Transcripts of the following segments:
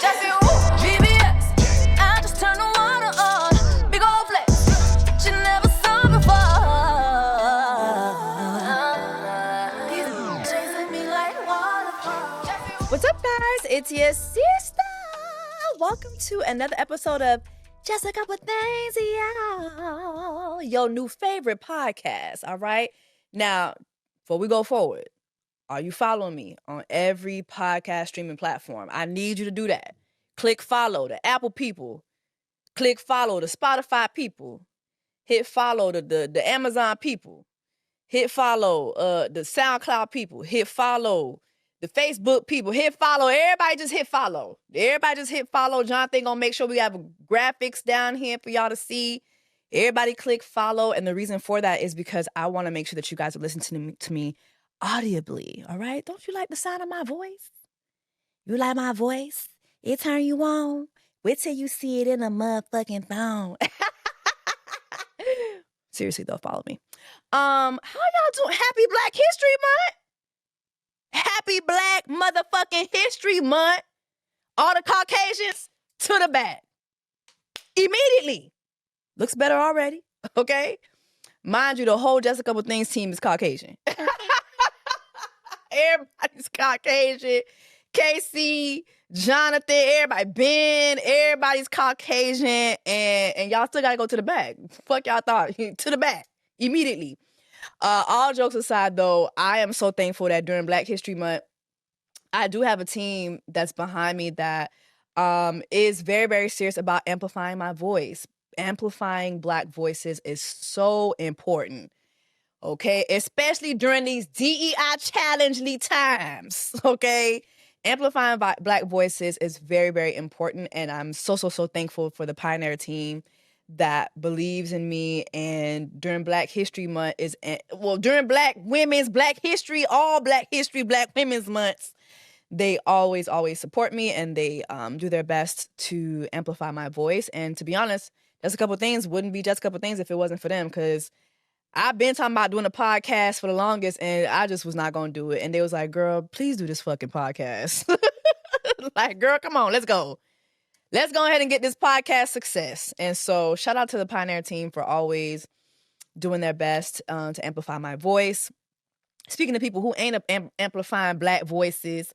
Jessie, ooh, GBS. I just turned the water on. Big old flex. She never saw before. He's chasing me like waterfall. What's up, guys? It's your sister. Welcome to another episode of Just a Couple Things, y'all. Your new favorite podcast, all right? Now, before we go forward, are you following me on every podcast streaming platform? I need you to do that. Click follow the Apple people. Click follow the Spotify people. Hit follow the Amazon people. Hit follow the SoundCloud people. Hit follow the Facebook people. Hit follow. Everybody just hit follow. Jonathan gonna make sure we have graphics down here for y'all to see. Everybody click follow. And the reason for that is because I want to make sure that you guys are listening to me audibly. All right? Don't you like the sound of my voice? You like my voice? It turn you on. Wait till you see it in a motherfucking phone. Seriously though, follow me. How y'all doing? Happy Black History Month. Happy Black motherfucking History Month. All the Caucasians to the back. Immediately. Looks better already, okay? Mind you, the whole Just a Couple Things team is Caucasian. Everybody's Caucasian. Casey, Jonathan, everybody, Ben, everybody's Caucasian, and y'all still gotta go to the back. Fuck y'all thought. To the back. Immediately. All jokes aside, though, I am so thankful that during Black History Month, I do have a team that's behind me that is very, very serious about amplifying my voice. Amplifying Black voices is so important, okay? Especially during these DEI challengely times, okay? Amplifying Black voices is very, very important, and I'm so thankful for the Pioneer team that believes in me. And during Black History Month during Black Women's Black History, all Black History, Black Women's Months, they always support me, and they do their best to amplify my voice. And to be honest, Just a Couple Things wouldn't be Just a Couple Things if it wasn't for them, because I've been talking about doing a podcast for the longest, and I just was not going to do it. And they was like, girl, please do this fucking podcast. Like, girl, come on, let's go. Let's go ahead and get this podcast success. And so shout out to the Pioneer team for always doing their best to amplify my voice. Speaking of people who ain't amplifying Black voices,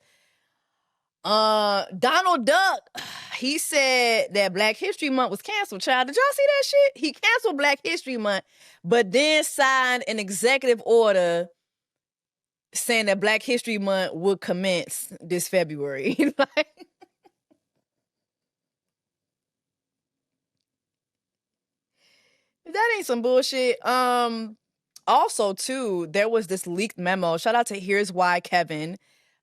Donald Duck, he said that Black History Month was canceled, child. Did y'all see that shit? He canceled Black History Month, but then signed an executive order saying that Black History Month would commence this February. Like, that ain't some bullshit. Also, too, there was this leaked memo. Shout out to Here's Why Kevin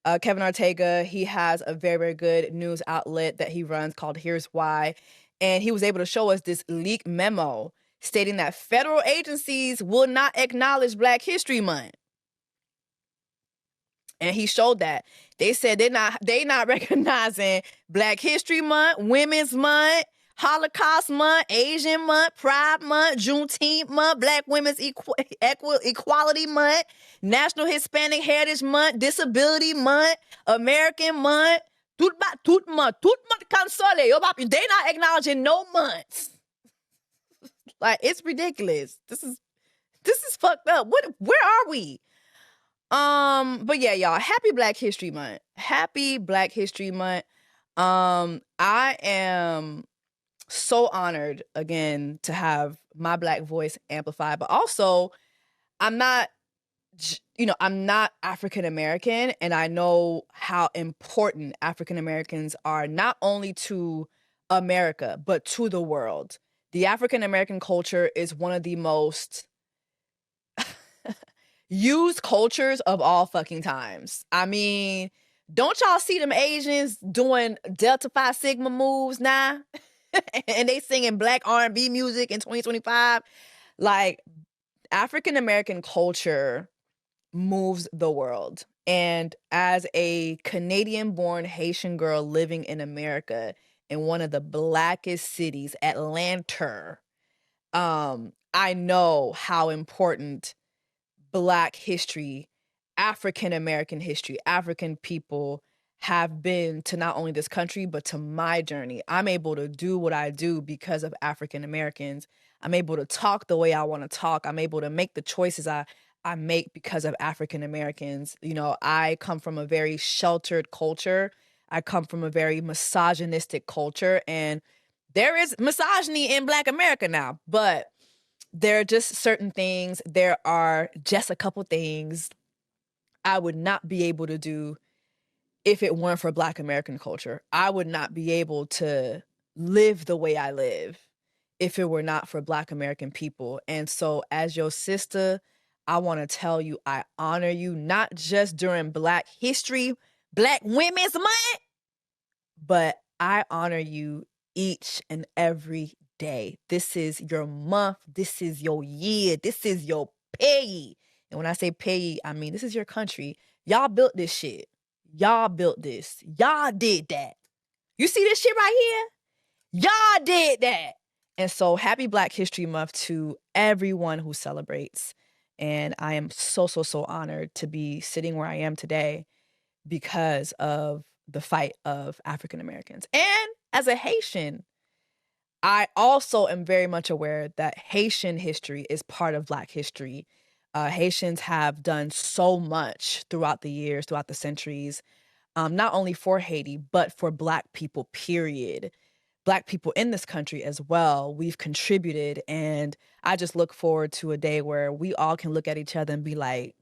Ortega. He has a very, very good news outlet that he runs called Here's Why. And he was able to show us this leaked memo stating that federal agencies will not acknowledge Black History Month. And he showed that. They said they not recognizing Black History Month, Women's Month, Holocaust Month, Asian Month, Pride Month, Juneteenth Month, Black Women's Equality Month, National Hispanic Heritage Month, Disability Month, American Month, tout month console. They not acknowledging no months. Like, it's ridiculous. This is fucked up. Where are we? But yeah, y'all, happy Black History Month. Happy Black History Month. I am so honored again to have my Black voice amplified, but also I'm not African American, and I know how important African Americans are, not only to America, but to the world. The African American culture is one of the most used cultures of all fucking times. I mean, don't y'all see them Asians doing Delta Phi Sigma moves now? And they singing Black R&B music in 2025. Like, African American culture moves the world. And as a Canadian-born Haitian girl living in America in one of the blackest cities, Atlanta, I know how important Black history, African American history, African people have been to not only this country, but to my journey. I'm able to do what I do because of African Americans. I'm able to talk the way I want to talk. I'm able to make the choices I make because of African Americans. You know, I come from a very sheltered culture. I come from a very misogynistic culture, and there is misogyny in Black America now, but there are just certain things. There are just a couple things I would not be able to do if it weren't for Black American culture. I would not be able to live the way I live if it were not for Black American people. And so, as your sister, I want to tell you, I honor you, not just during Black History, Black Women's Month, but I honor you each and every day. This is your month. This is your year. This is your pay. And when I say pay, I mean this is your country. Y'all built this shit. Y'all built this. Y'all did that. You see this shit right here? Y'all did that. And so happy Black History Month to everyone who celebrates. And I am so, so, so honored to be sitting where I am today because of the fight of African Americans. And as a Haitian, I also am very much aware that Haitian history is part of Black history. Haitians have done so much throughout the years, throughout the centuries, not only for Haiti, but for Black people, period. Black people in this country as well. We've contributed, and I just look forward to a day where we all can look at each other and be like,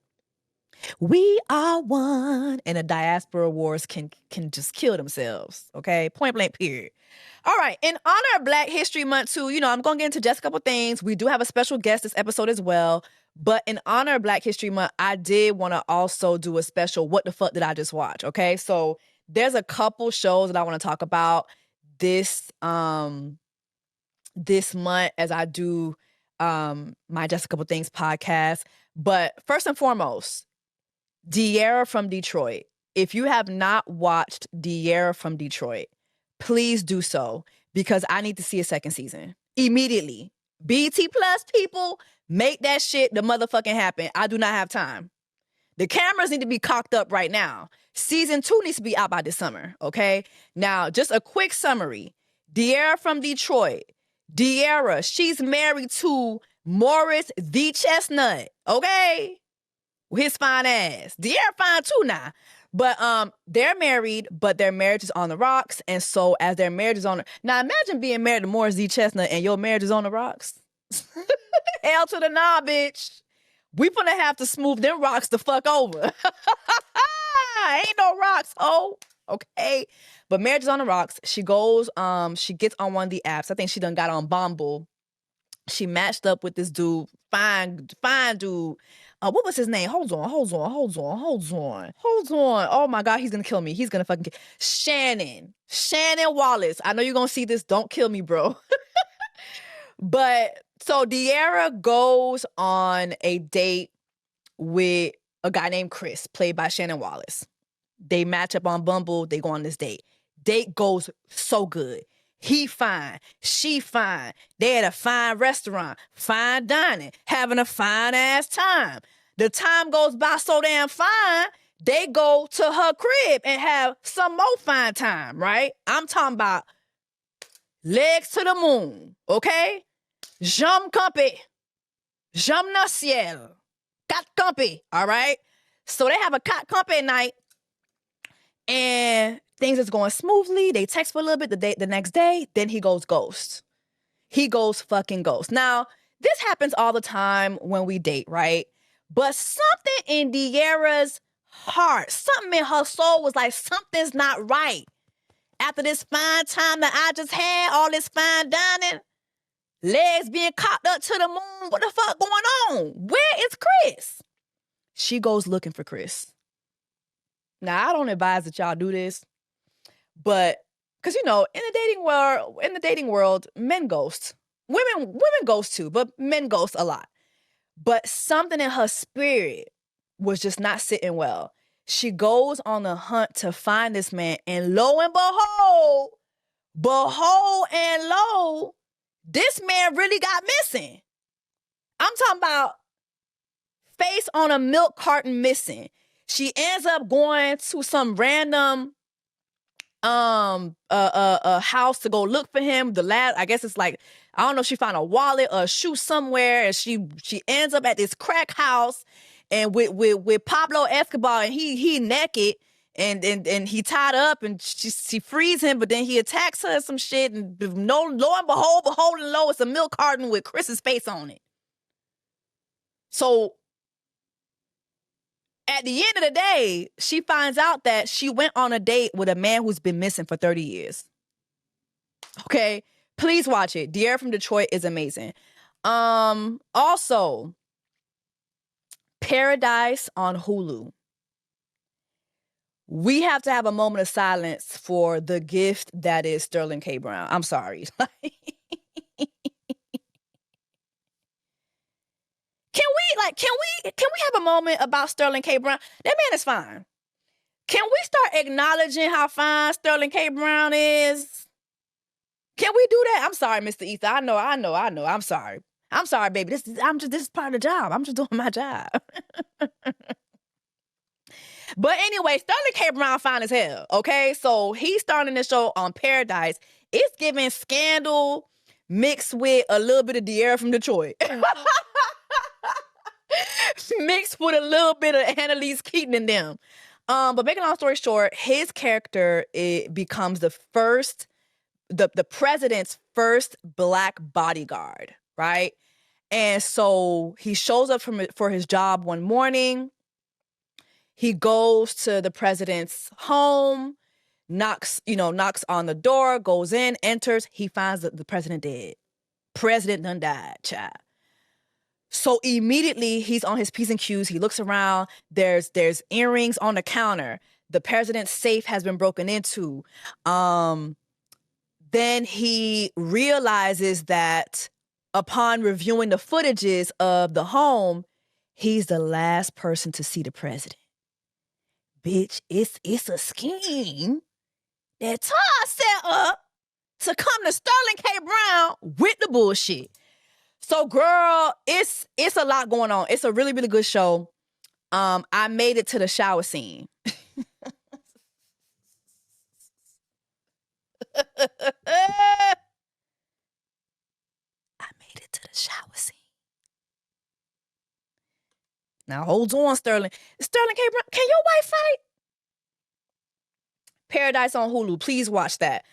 we are one, and the diaspora wars can just kill themselves, okay? Point blank, period. All right, in honor of Black History Month too, I'm going to get into just a couple things. We do have a special guest this episode as well, but in honor of Black History Month, I did want to also do a special what the fuck did I just watch, okay? So there's a couple shows that I want to talk about this this month as I do my Just a Couple Things podcast. But first and foremost, De'Ara from Detroit. If you have not watched De'Ara from Detroit, please do so because I need to see a second season immediately. BT Plus people, make that shit the motherfucking happen. I do not have time. The cameras need to be cocked up right now. Season 2 needs to be out by this summer, okay? Now, just a quick summary. De'Ara from Detroit. De'Ara, she's married to Morris the Chestnut, okay? His fine ass. De'Ara fine too now. But they're married, but their marriage is on the rocks. And so as their marriage is on the... Now imagine being married to Morris D. Chestnut and your marriage is on the rocks. Hell to the nah, bitch. We finna have to smooth them rocks the fuck over. Ain't no rocks, oh. Okay. But marriage is on the rocks. She goes, she gets on one of the apps. I think she done got on Bumble. She matched up with this dude, fine dude. What was his name? Hold on. Oh my God, he's gonna kill me. He's gonna fucking kill Shannon Wallace. I know you're gonna see this. Don't kill me, bro. But so De'Ara goes on a date with a guy named Chris, played by Shannon Wallace. They match up on Bumble. They go on this date. Date goes so good. He fine. She fine. They at a fine restaurant, fine dining, having a fine ass time. The time goes by so damn fine, they go to her crib and have some more fine time, right? I'm talking about legs to the moon, okay? Jam campé. Jam na ciel. Cat campé, all right? So they have a cat campé night and things is going smoothly. They text for a little bit the next day. Then he goes ghost. He goes fucking ghost. Now, this happens all the time when we date, right? But something in De'Ara's heart, something in her soul was like, something's not right. After this fine time that I just had, all this fine dining, legs being cocked up to the moon, what the fuck going on? Where is Chris? She goes looking for Chris. Now, I don't advise that y'all do this, but because in the dating world, men ghost. Women ghost too, but men ghost a lot. But something in her spirit was just not sitting well. She goes on the hunt to find this man, and lo and behold and lo, this man really got missing. I'm talking about face on a milk carton missing. She ends up going to some random a house to go look for him. I guess it's like, I don't know, she found a wallet or a shoe somewhere, and she ends up at this crack house and with Pablo Escobar, and he naked and he tied up, and she frees him, but then he attacks her or some shit, and lo and behold and lo, it's a milk carton with Chris's face on it. So at the end of the day, she finds out that she went on a date with a man who's been missing for 30 years. Okay? Please watch it. De'Ara from Detroit is amazing. Also, Paradise on Hulu. We have to have a moment of silence for the gift that is Sterling K. Brown. I'm sorry. Can we have a moment about Sterling K. Brown? That man is fine. Can we start acknowledging how fine Sterling K. Brown is? Can we do that? I'm sorry, Mr. Ether. I know. I'm sorry. I'm sorry, baby. This is part of the job. I'm just doing my job. But anyway, Sterling K. Brown fine as hell. Okay, so he's starting the show on Paradise. It's giving Scandal mixed with a little bit of De'Ara from Detroit. Mixed with a little bit of Annalise Keaton in them. But making a long story short, his character, it becomes the president's first black bodyguard, right? And so he shows up for his job one morning. He goes to the president's home, knocks on the door, goes in, enters. He finds the president dead. President done died, child. So immediately he's on his P's and Q's. He looks around. There's earrings on the counter. The president's safe has been broken into. Then he realizes that upon reviewing the footages of the home, he's the last person to see the president. Bitch, it's a scheme that Todd set up to come to Sterling K. Brown with the bullshit. So, girl, it's a lot going on. It's a really, really good show. I made it to the shower scene. I made it to the shower scene. Now, hold on, Sterling. Sterling K. Brown, can your wife fight? Paradise on Hulu. Please watch that.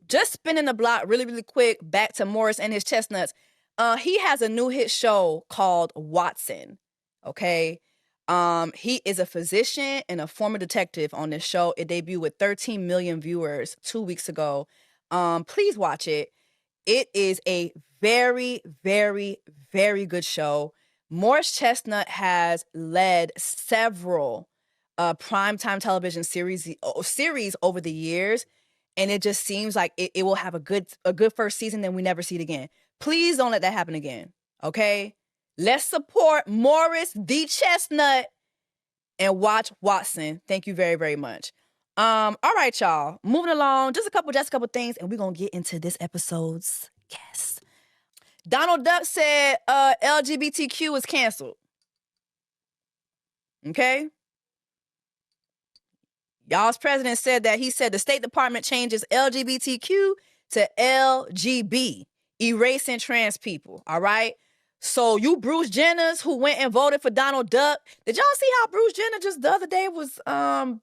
Just spinning the block really, really quick, back to Morris and his chestnuts. He has a new hit show called Watson, okay? He is a physician and a former detective on this show. It debuted with 13 million viewers 2 weeks ago. Please watch it. It is a very, very, very good show. Morris Chestnut has led several primetime television series over the years, and it just seems like it will have a good first season, then we never see it again. Please don't let that happen again, okay? Let's support Morris the Chestnut and watch Watson. Thank you very, very much. All right, y'all. Moving along, just a couple things, and we're going to get into this episode's guest. Donald Duck said LGBTQ is canceled. Okay? Y'all's president said that. He said the State Department changes LGBTQ to LGB. Erasing trans people, all right? So you Bruce Jenners who went and voted for Donald Duck, did y'all see how Bruce Jenner just the other day was on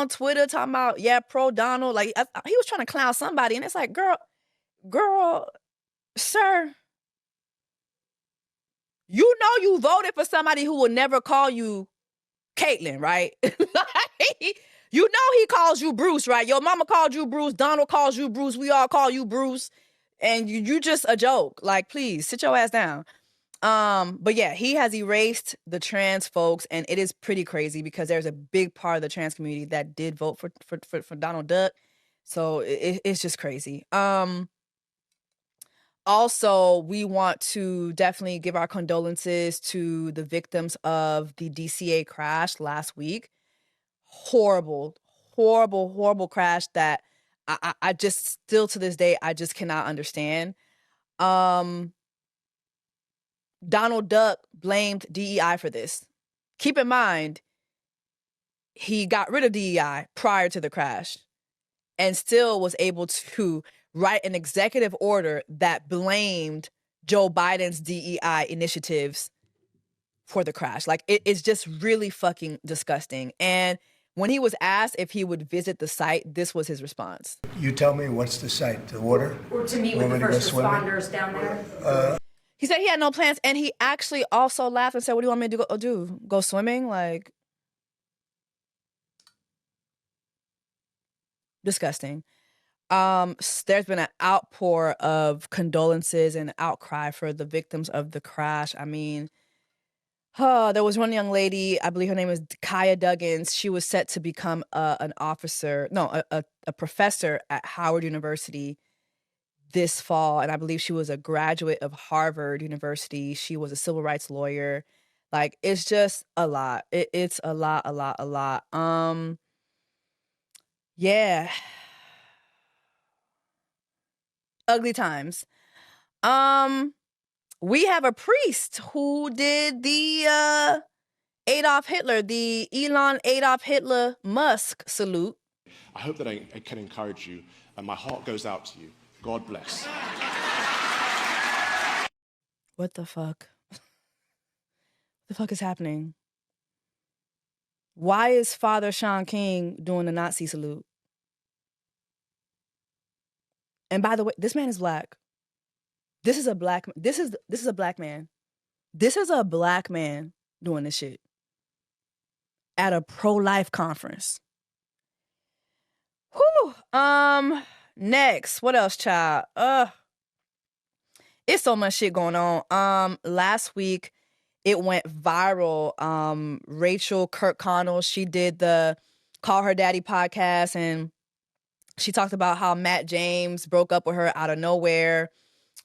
Twitter talking about, yeah, pro Donald? Like, he was trying to clown somebody, and it's like, girl, sir, you know you voted for somebody who will never call you Caitlyn, right? You know he calls you Bruce, right? Your mama called you Bruce, Donald calls you Bruce, we all call you Bruce. And you just a joke. Like, please, sit your ass down. But yeah, he has erased the trans folks, and it is pretty crazy because there's a big part of the trans community that did vote for Donald Duck. So it's just crazy. Also, we want to definitely give our condolences to the victims of the DCA crash last week. Horrible crash that I just still to this day, I just cannot understand. Donald Duck blamed DEI for this. Keep in mind, he got rid of DEI prior to the crash. and still was able to write an executive order that blamed Joe Biden's DEI initiatives for the crash. Like, it's just really fucking disgusting. And when he was asked if he would visit the site, this was his response. You tell me, what's the site? The water? Or to meet with the first responders down there? He said he had no plans, and he actually also laughed and said, what do you want me to go do? Go swimming? Like, disgusting. There's been an outpour of condolences and outcry for the victims of the crash. I mean, there was one young lady, I believe her name is Kaya Duggins. She was set to become a professor at Howard University this fall, and I believe she was a graduate of Harvard University. She was a civil rights lawyer. Like, it's just a lot. It's a lot. Yeah. Ugly times. We have a priest who did the Adolf Hitler, the Elon Adolf Hitler Musk salute. I hope that I can encourage you, and my heart goes out to you. God bless. What the fuck? What the fuck is happening? Why is Father Sean King doing the Nazi salute? And by the way, this man is black. This is a black man. This is a black man. This is a black man doing this shit at a pro-life conference. Whew. Next, what else, child? It's so much shit going on. Last week it went viral. Rachel Kirkconnell, she did the Call Her Daddy podcast, and she talked about how Matt James broke up with her out of nowhere.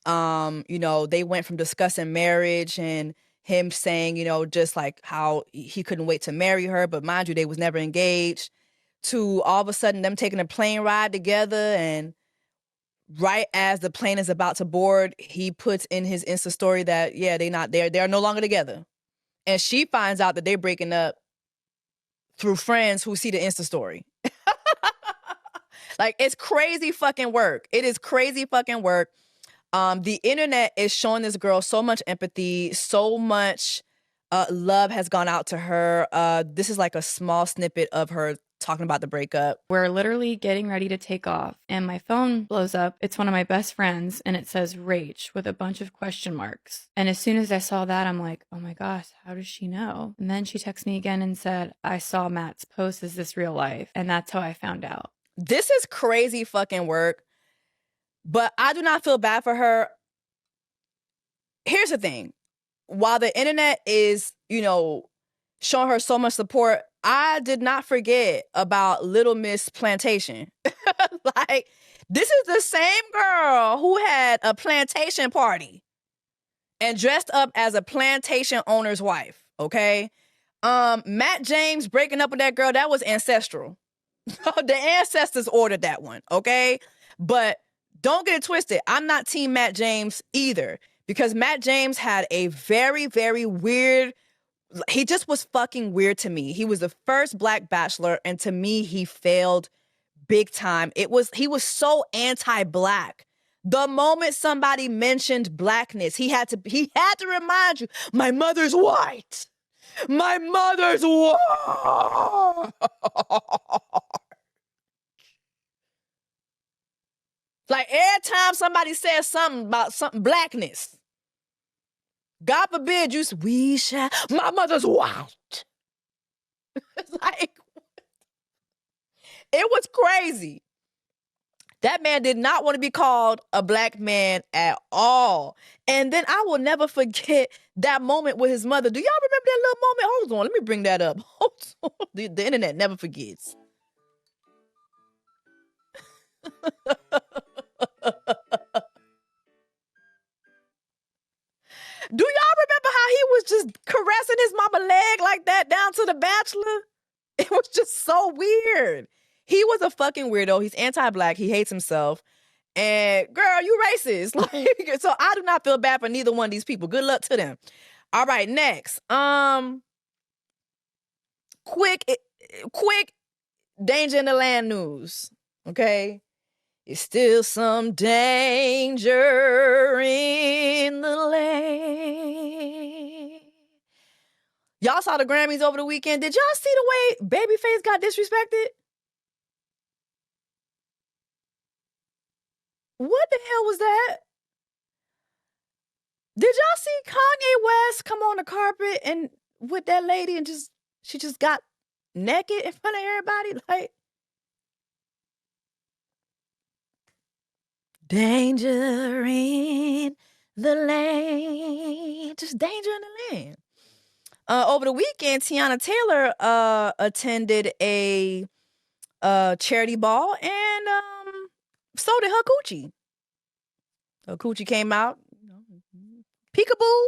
They went from discussing marriage and him saying, just like how he couldn't wait to marry her, but mind you, they was never engaged, to all of a sudden them taking a plane ride together, and right as the plane is about to board, he puts in his Insta story that, yeah, they are no longer together. And she finds out that they're breaking up through friends who see the Insta story. Like, it's crazy fucking work. It is crazy fucking work. The internet is showing this girl so much empathy, so much love has gone out to her. This is like a small snippet of her talking about the breakup. We're literally getting ready to take off, and my phone blows up. It's one of my best friends, and it says Rach with a bunch of question marks. And as soon as I saw that, I'm like, oh my gosh, how does she know? And then she texted me again and said, I saw Matt's post. Is this real life? And that's how I found out. This is crazy fucking work, but I do not feel bad for her. Here's the thing. While the internet is, showing her so much support, I did not forget about Little Miss Plantation. Like, this is the same girl who had a plantation party and dressed up as a plantation owner's wife, okay? Matt James breaking up with that girl, that was ancestral. The ancestors ordered that one, okay? But don't get it twisted. I'm not Team Matt James either, because Matt James had a very, very weird, he just was fucking weird to me. He was the first black bachelor, and to me, he failed big time. He was so anti-black. The moment somebody mentioned blackness, he had to remind you, my mother's white. My mother's white. Like, every time somebody says something about something blackness, God forbid my mother's white. It's like, it was crazy. That man did not want to be called a black man at all. And then I will never forget that moment with his mother. Do y'all remember that little moment? Hold on, let me bring that up. Hold on. The internet never forgets. Do y'all remember how he was just caressing his mama leg like that down to The Bachelor? It was just so weird. He was a fucking weirdo. He's anti-black. He hates himself. And girl, you racist. Like, so I do not feel bad for neither one of these people. Good luck to them. All right, next. Quick danger in the land news. Okay? It's still some danger in the land. Y'all saw the Grammys over the weekend. Did y'all see the way Babyface got disrespected? What the hell was that? Did y'all see Kanye West come on the carpet and with that lady and she just got naked in front of everybody? Like, danger in the lane. Just danger in the lane. Over the weekend, Tiana Taylor attended a charity ball and so did her coochie. Her coochie came out, peekaboo,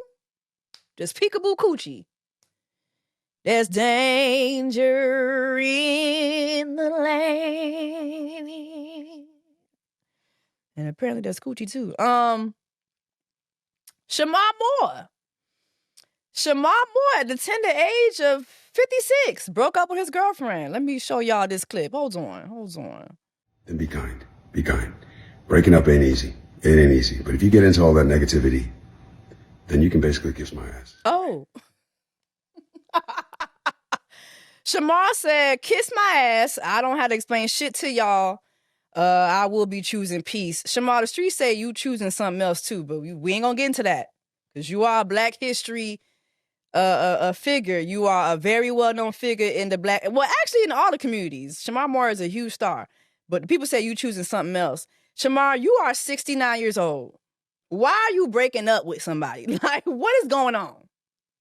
just peekaboo coochie. There's danger in the lane. And apparently there's coochie too. Shamar Moore. Shamar Moore, at the tender age of 56, broke up with his girlfriend. Let me show y'all this clip. Hold on. Then be kind. Be kind. Breaking up ain't easy. It ain't easy. But if you get into all that negativity, then you can basically kiss my ass. Oh. Shamar said, kiss my ass. I don't have to explain shit to y'all. I will be choosing peace. Shamar, the streets say you choosing something else too, but we ain't gonna get into that. Because you are a Black history a figure. You are a very well-known figure in the Black, well, actually in all the communities. Shamar Moore is a huge star. But the people say you choosing something else. Shamar, you are 69 years old. Why are you breaking up with somebody? Like, what is going on?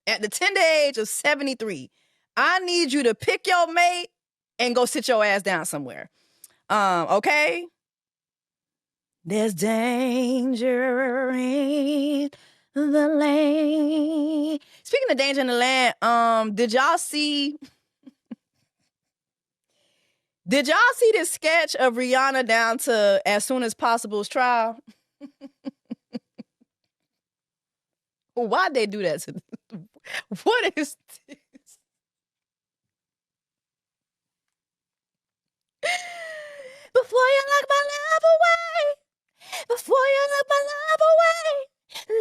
At the tender age of 73, I need you to pick your mate and go sit your ass down somewhere. Okay? There's danger in the land. Speaking of danger in the land, did y'all see this sketch of Rihanna down to As Soon as Possible's trial? Why'd they do that to what is this? Before you lock my love away, before you lock my love away,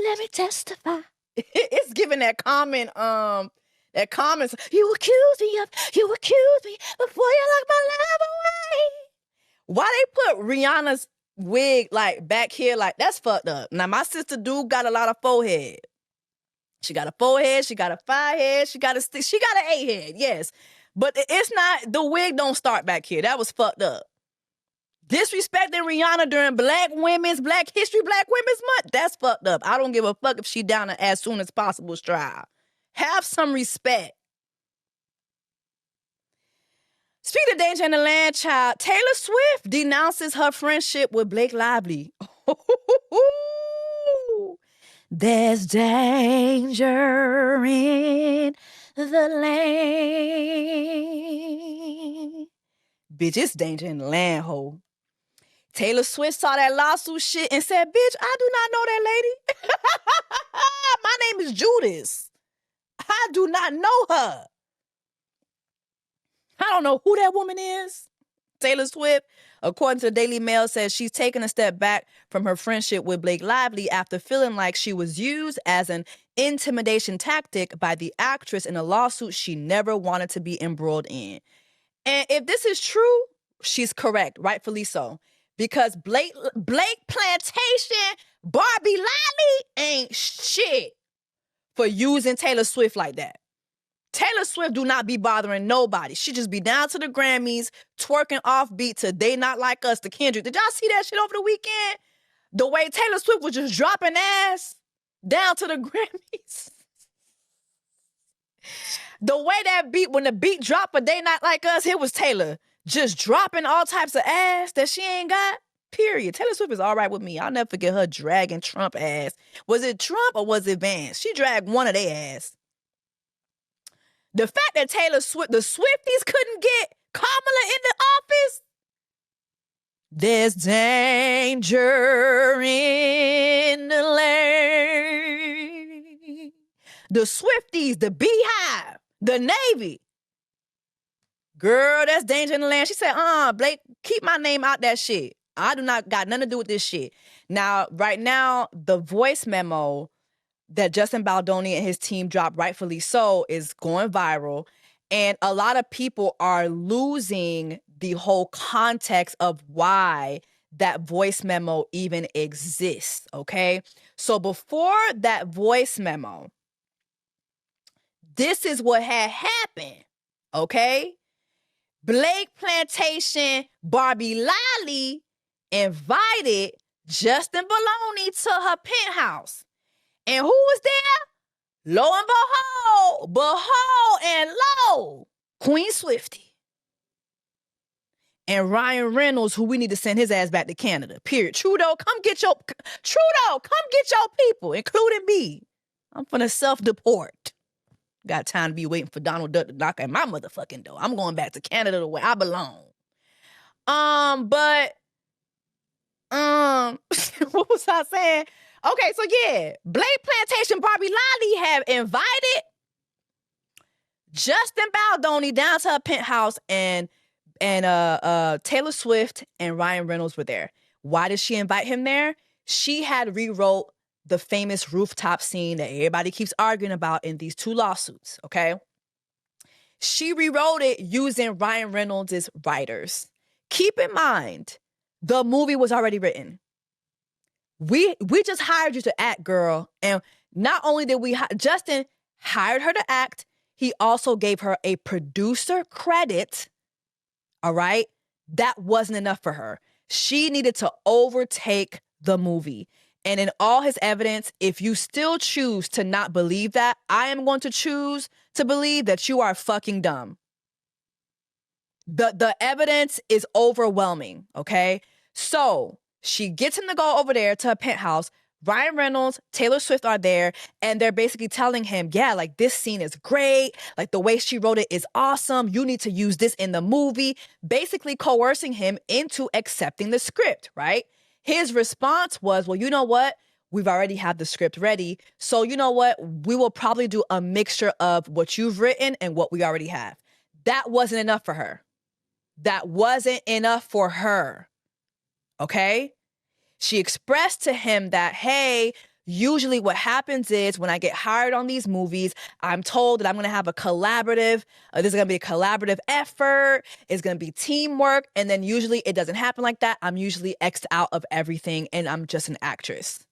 let me testify. It's giving that comment, you accuse me before you lock my love away. Why they put Rihanna's wig like back here? Like, that's fucked up. Now, my sister do got a lot of forehead. She got a forehead, she got a 5 head, she got an 8 head, yes. But it's not, the wig don't start back here. That was fucked up. Disrespecting Rihanna during Black Women's Month, that's fucked up. I don't give a fuck if she down to As Soon as Possible's trial. Have some respect. Speaking of danger in the land, child, Taylor Swift denounces her friendship with Blake Lively. There's danger in the land. Bitch, it's danger in the land, ho. Taylor Swift saw that lawsuit shit and said, bitch, I do not know that lady. My name is Judas. I do not know her. I don't know who that woman is. Taylor Swift, according to the Daily Mail, says she's taken a step back from her friendship with Blake Lively after feeling like she was used as an intimidation tactic by the actress in a lawsuit she never wanted to be embroiled in. And if this is true, she's correct, rightfully so. Because Blake Plantation, Barbie Lively ain't shit for using Taylor Swift like that. Taylor Swift do not be bothering nobody. She just be down to the Grammys, twerking offbeat to They Not Like Us, to Kendrick. Did y'all see that shit over the weekend? The way Taylor Swift was just dropping ass down to the Grammys. The way that beat, when the beat dropped, but They Not Like Us, it was Taylor just dropping all types of ass that she ain't got, period. Taylor Swift is all right with me. I'll never forget her dragging Trump ass. Was it Trump or was it Vance? She dragged one of their ass. The fact that Taylor Swift, the Swifties couldn't get Kamala in the office, there's danger in the land. The Swifties, the Beehive, the Navy. girl, that's danger in the land. She said, Blake, keep my name out that shit. I do not got nothing to do with this shit. Now, right now, the voice memo that Justin Baldoni and his team dropped, rightfully so, is going viral. And a lot of people are losing the whole context of why that voice memo even exists, okay? So before that voice memo, this is what had happened, okay? Blake Plantation, Barbie Lally invited Justin Baloney to her penthouse. And who was there? Lo and behold and lo, Queen Swiftie. And Ryan Reynolds, who we need to send his ass back to Canada, period. Trudeau, come get your people, including me. I'm finna self-deport. Got time to be waiting for Donald Duck to knock at my motherfucking door. I'm going back to Canada the way I belong. But what was I saying? Okay, so yeah, Blake Plantation, Barbie Lally have invited Justin Baldoni down to her penthouse, and Taylor Swift and Ryan Reynolds were there. Why did she invite him there? She had rewrote the famous rooftop scene that everybody keeps arguing about in these two lawsuits, okay? She rewrote it using Ryan Reynolds' writers. Keep in mind, the movie was already written. We just hired you to act, girl. And not only did Justin hired her to act, he also gave her a producer credit, all right? That wasn't enough for her. She needed to overtake the movie. And in all his evidence, if you still choose to not believe that, I am going to choose to believe that you are fucking dumb. The evidence is overwhelming, okay? So she gets him to go over there to her penthouse. Ryan Reynolds, Taylor Swift are there, and they're basically telling him, yeah, like this scene is great. Like the way she wrote it is awesome. You need to use this in the movie. Basically coercing him into accepting the script, right? His response was, well, you know what? We've already had the script ready. So you know what? We will probably do a mixture of what you've written and what we already have. That wasn't enough for her. That wasn't enough for her. Okay? She expressed to him that, hey, usually what happens is when I get hired on these movies, I'm told that I'm going to have a collaborative, there's going to be a collaborative effort, it's going to be teamwork, and then usually it doesn't happen like that. I'm usually X'd out of everything and I'm just an actress.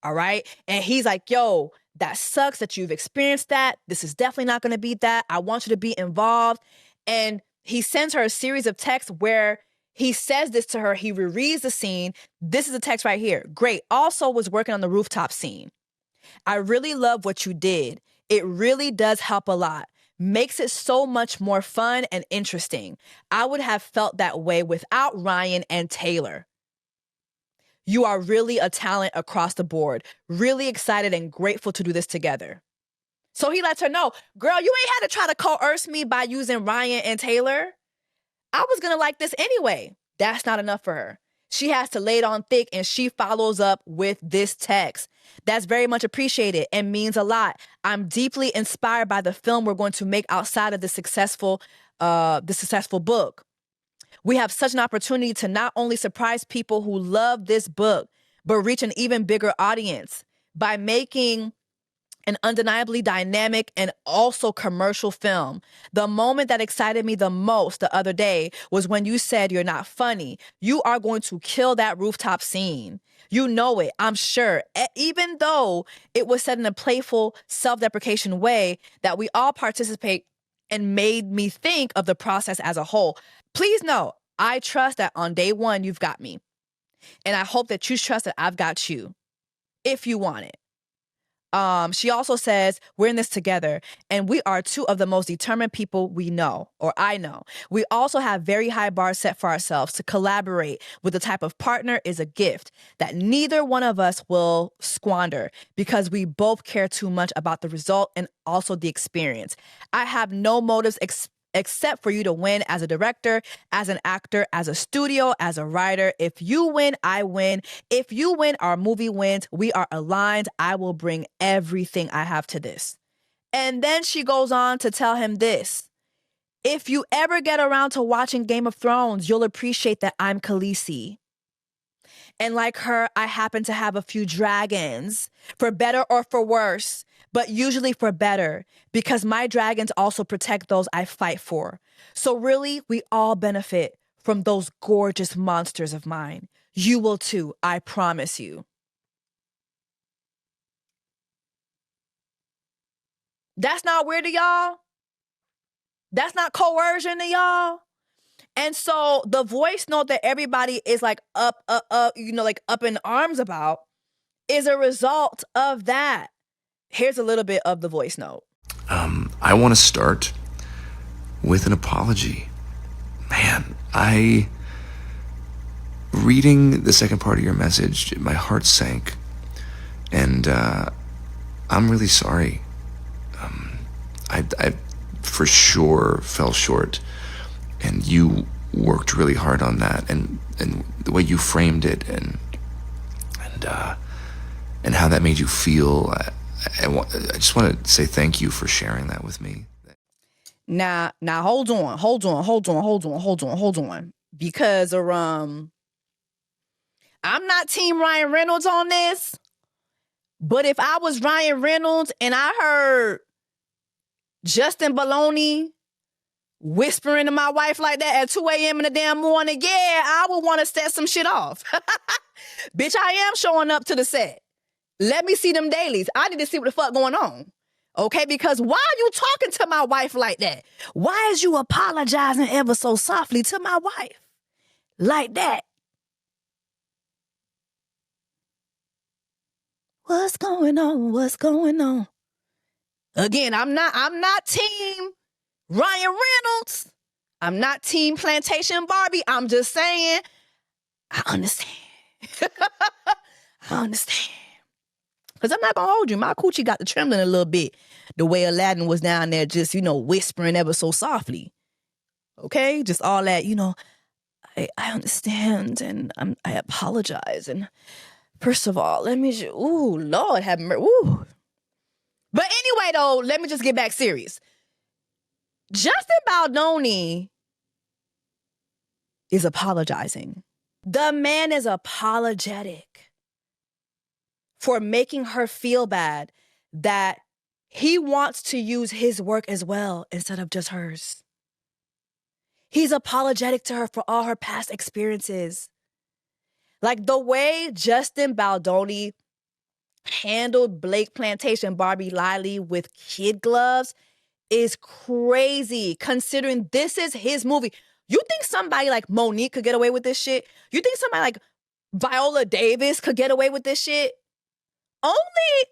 All right? And he's like, yo, that sucks that you've experienced that. This is definitely not going to be that. I want you to be involved. And he sends her a series of texts where he says this to her. He rereads the scene. This is the text right here. Great. Also was working on the rooftop scene. I really love what you did. It really does help a lot. Makes it so much more fun and interesting. I would have felt that way without Ryan and Taylor. You are really a talent across the board. Really excited and grateful to do this together. So he lets her know, girl, you ain't had to try to coerce me by using Ryan and Taylor. I was going to like this anyway. That's not enough for her. She has to lay it on thick, and she follows up with this text. That's very much appreciated and means a lot. I'm deeply inspired by the film we're going to make outside of the successful book. We have such an opportunity to not only surprise people who love this book, but reach an even bigger audience by making an undeniably dynamic and also commercial film. The moment that excited me the most the other day was when you said you're not funny. You are going to kill that rooftop scene. You know it, I'm sure. Even though it was said in a playful, self-deprecation way that we all participate and made me think of the process as a whole. Please know, I trust that on day one, you've got me. And I hope that you trust that I've got you, if you want it. She also says, we're in this together, and we are two of the most determined people we know, or I know. We also have very high bars set for ourselves. To collaborate with the type of partner is a gift that neither one of us will squander because we both care too much about the result and also the experience. I have no motives except for you to win as a director, as an actor, as a studio, as a writer. If you win, I win. If you win, our movie wins. We are aligned. I will bring everything I have to this. And then she goes on to tell him this. If you ever get around to watching Game of Thrones, you'll appreciate that I'm Khaleesi. And like her, I happen to have a few dragons, for better or for worse, but usually for better, because my dragons also protect those I fight for. So really, we all benefit from those gorgeous monsters of mine. You will too, I promise you. That's not weird to y'all? That's not coercion to y'all? And so the voice note that everybody is like up, like up in arms about is a result of that. Here's a little bit of the voice note. I want to start with an apology. Man, reading the second part of your message, my heart sank. And I'm really sorry. I for sure fell short. And you worked really hard on that. And the way you framed it and how that made you feel, I just want to say thank you for sharing that with me. Now hold on. Because I'm not Team Ryan Reynolds on this, but if I was Ryan Reynolds and I heard Justin Baloney whispering to my wife like that at 2 a.m. in the damn morning, yeah, I would want to set some shit off. Bitch, I am showing up to the set. Let me see them dailies. I need to see what the fuck going on. Okay, because why are you talking to my wife like that? Why is you apologizing ever so softly to my wife? Like that? What's going on? What's going on? Again, I'm not team Ryan Reynolds. I'm not team Plantation Barbie. I'm just saying, I understand. I understand. Because I'm not going to hold you. My coochie got the trembling a little bit. The way Aladdin was down there just, whispering ever so softly. Okay? Just all that, I understand and I apologize. And first of all, let me just, ooh, Lord have mercy. Ooh. But anyway, though, let me just get back serious. Justin Baldoni is apologizing. The man is apologetic for making her feel bad that he wants to use his work as well instead of just hers. He's apologetic to her for all her past experiences. Like the way Justin Baldoni handled Blake Plantation Barbie Liley with kid gloves is crazy, considering this is his movie. You think somebody like Monique could get away with this shit? You think somebody like Viola Davis could get away with this shit? Only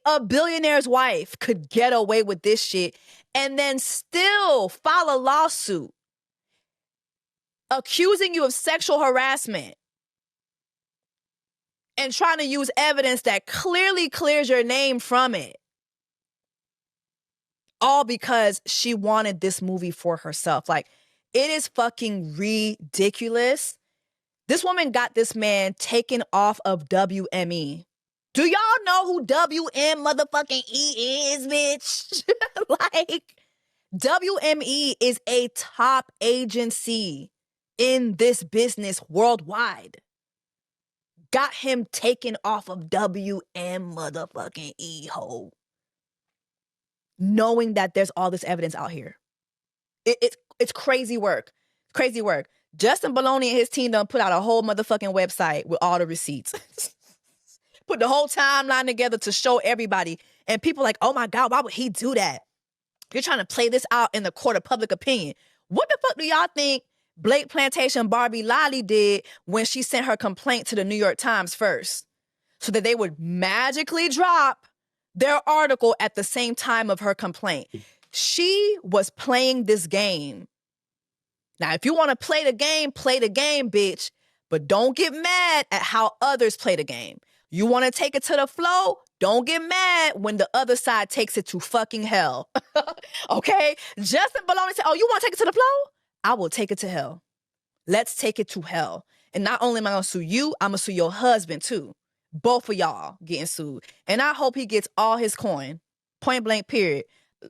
a billionaire's wife could get away with this shit and then still file a lawsuit accusing you of sexual harassment and trying to use evidence that clearly clears your name from it. All because she wanted this movie for herself. Like, it is fucking ridiculous. This woman got this man taken off of WME. Do y'all know who WM motherfucking E is, bitch? Like, WME is a top agency in this business worldwide. Got him taken off of WM motherfucking E, ho. Knowing that there's all this evidence out here. It's crazy work. Crazy work. Justin Baloney and his team done put out a whole motherfucking website with all the receipts. Put the whole timeline together to show everybody. And people like, oh my God, why would he do that? You're trying to play this out in the court of public opinion. What the fuck do y'all think Blake Plantation Barbie Liley did when she sent her complaint to the New York Times first? So that they would magically drop their article at the same time of her complaint. She was playing this game. Now, if you want to play the game, bitch. But don't get mad at how others play the game. You want to take it to the flow? Don't get mad when the other side takes it to fucking hell. Okay? Justin Baloney said, oh, you want to take it to the flow? I will take it to hell. Let's take it to hell. And not only am I going to sue you, I'm going to sue your husband too. Both of y'all getting sued. And I hope he gets all his coin. Point blank, period.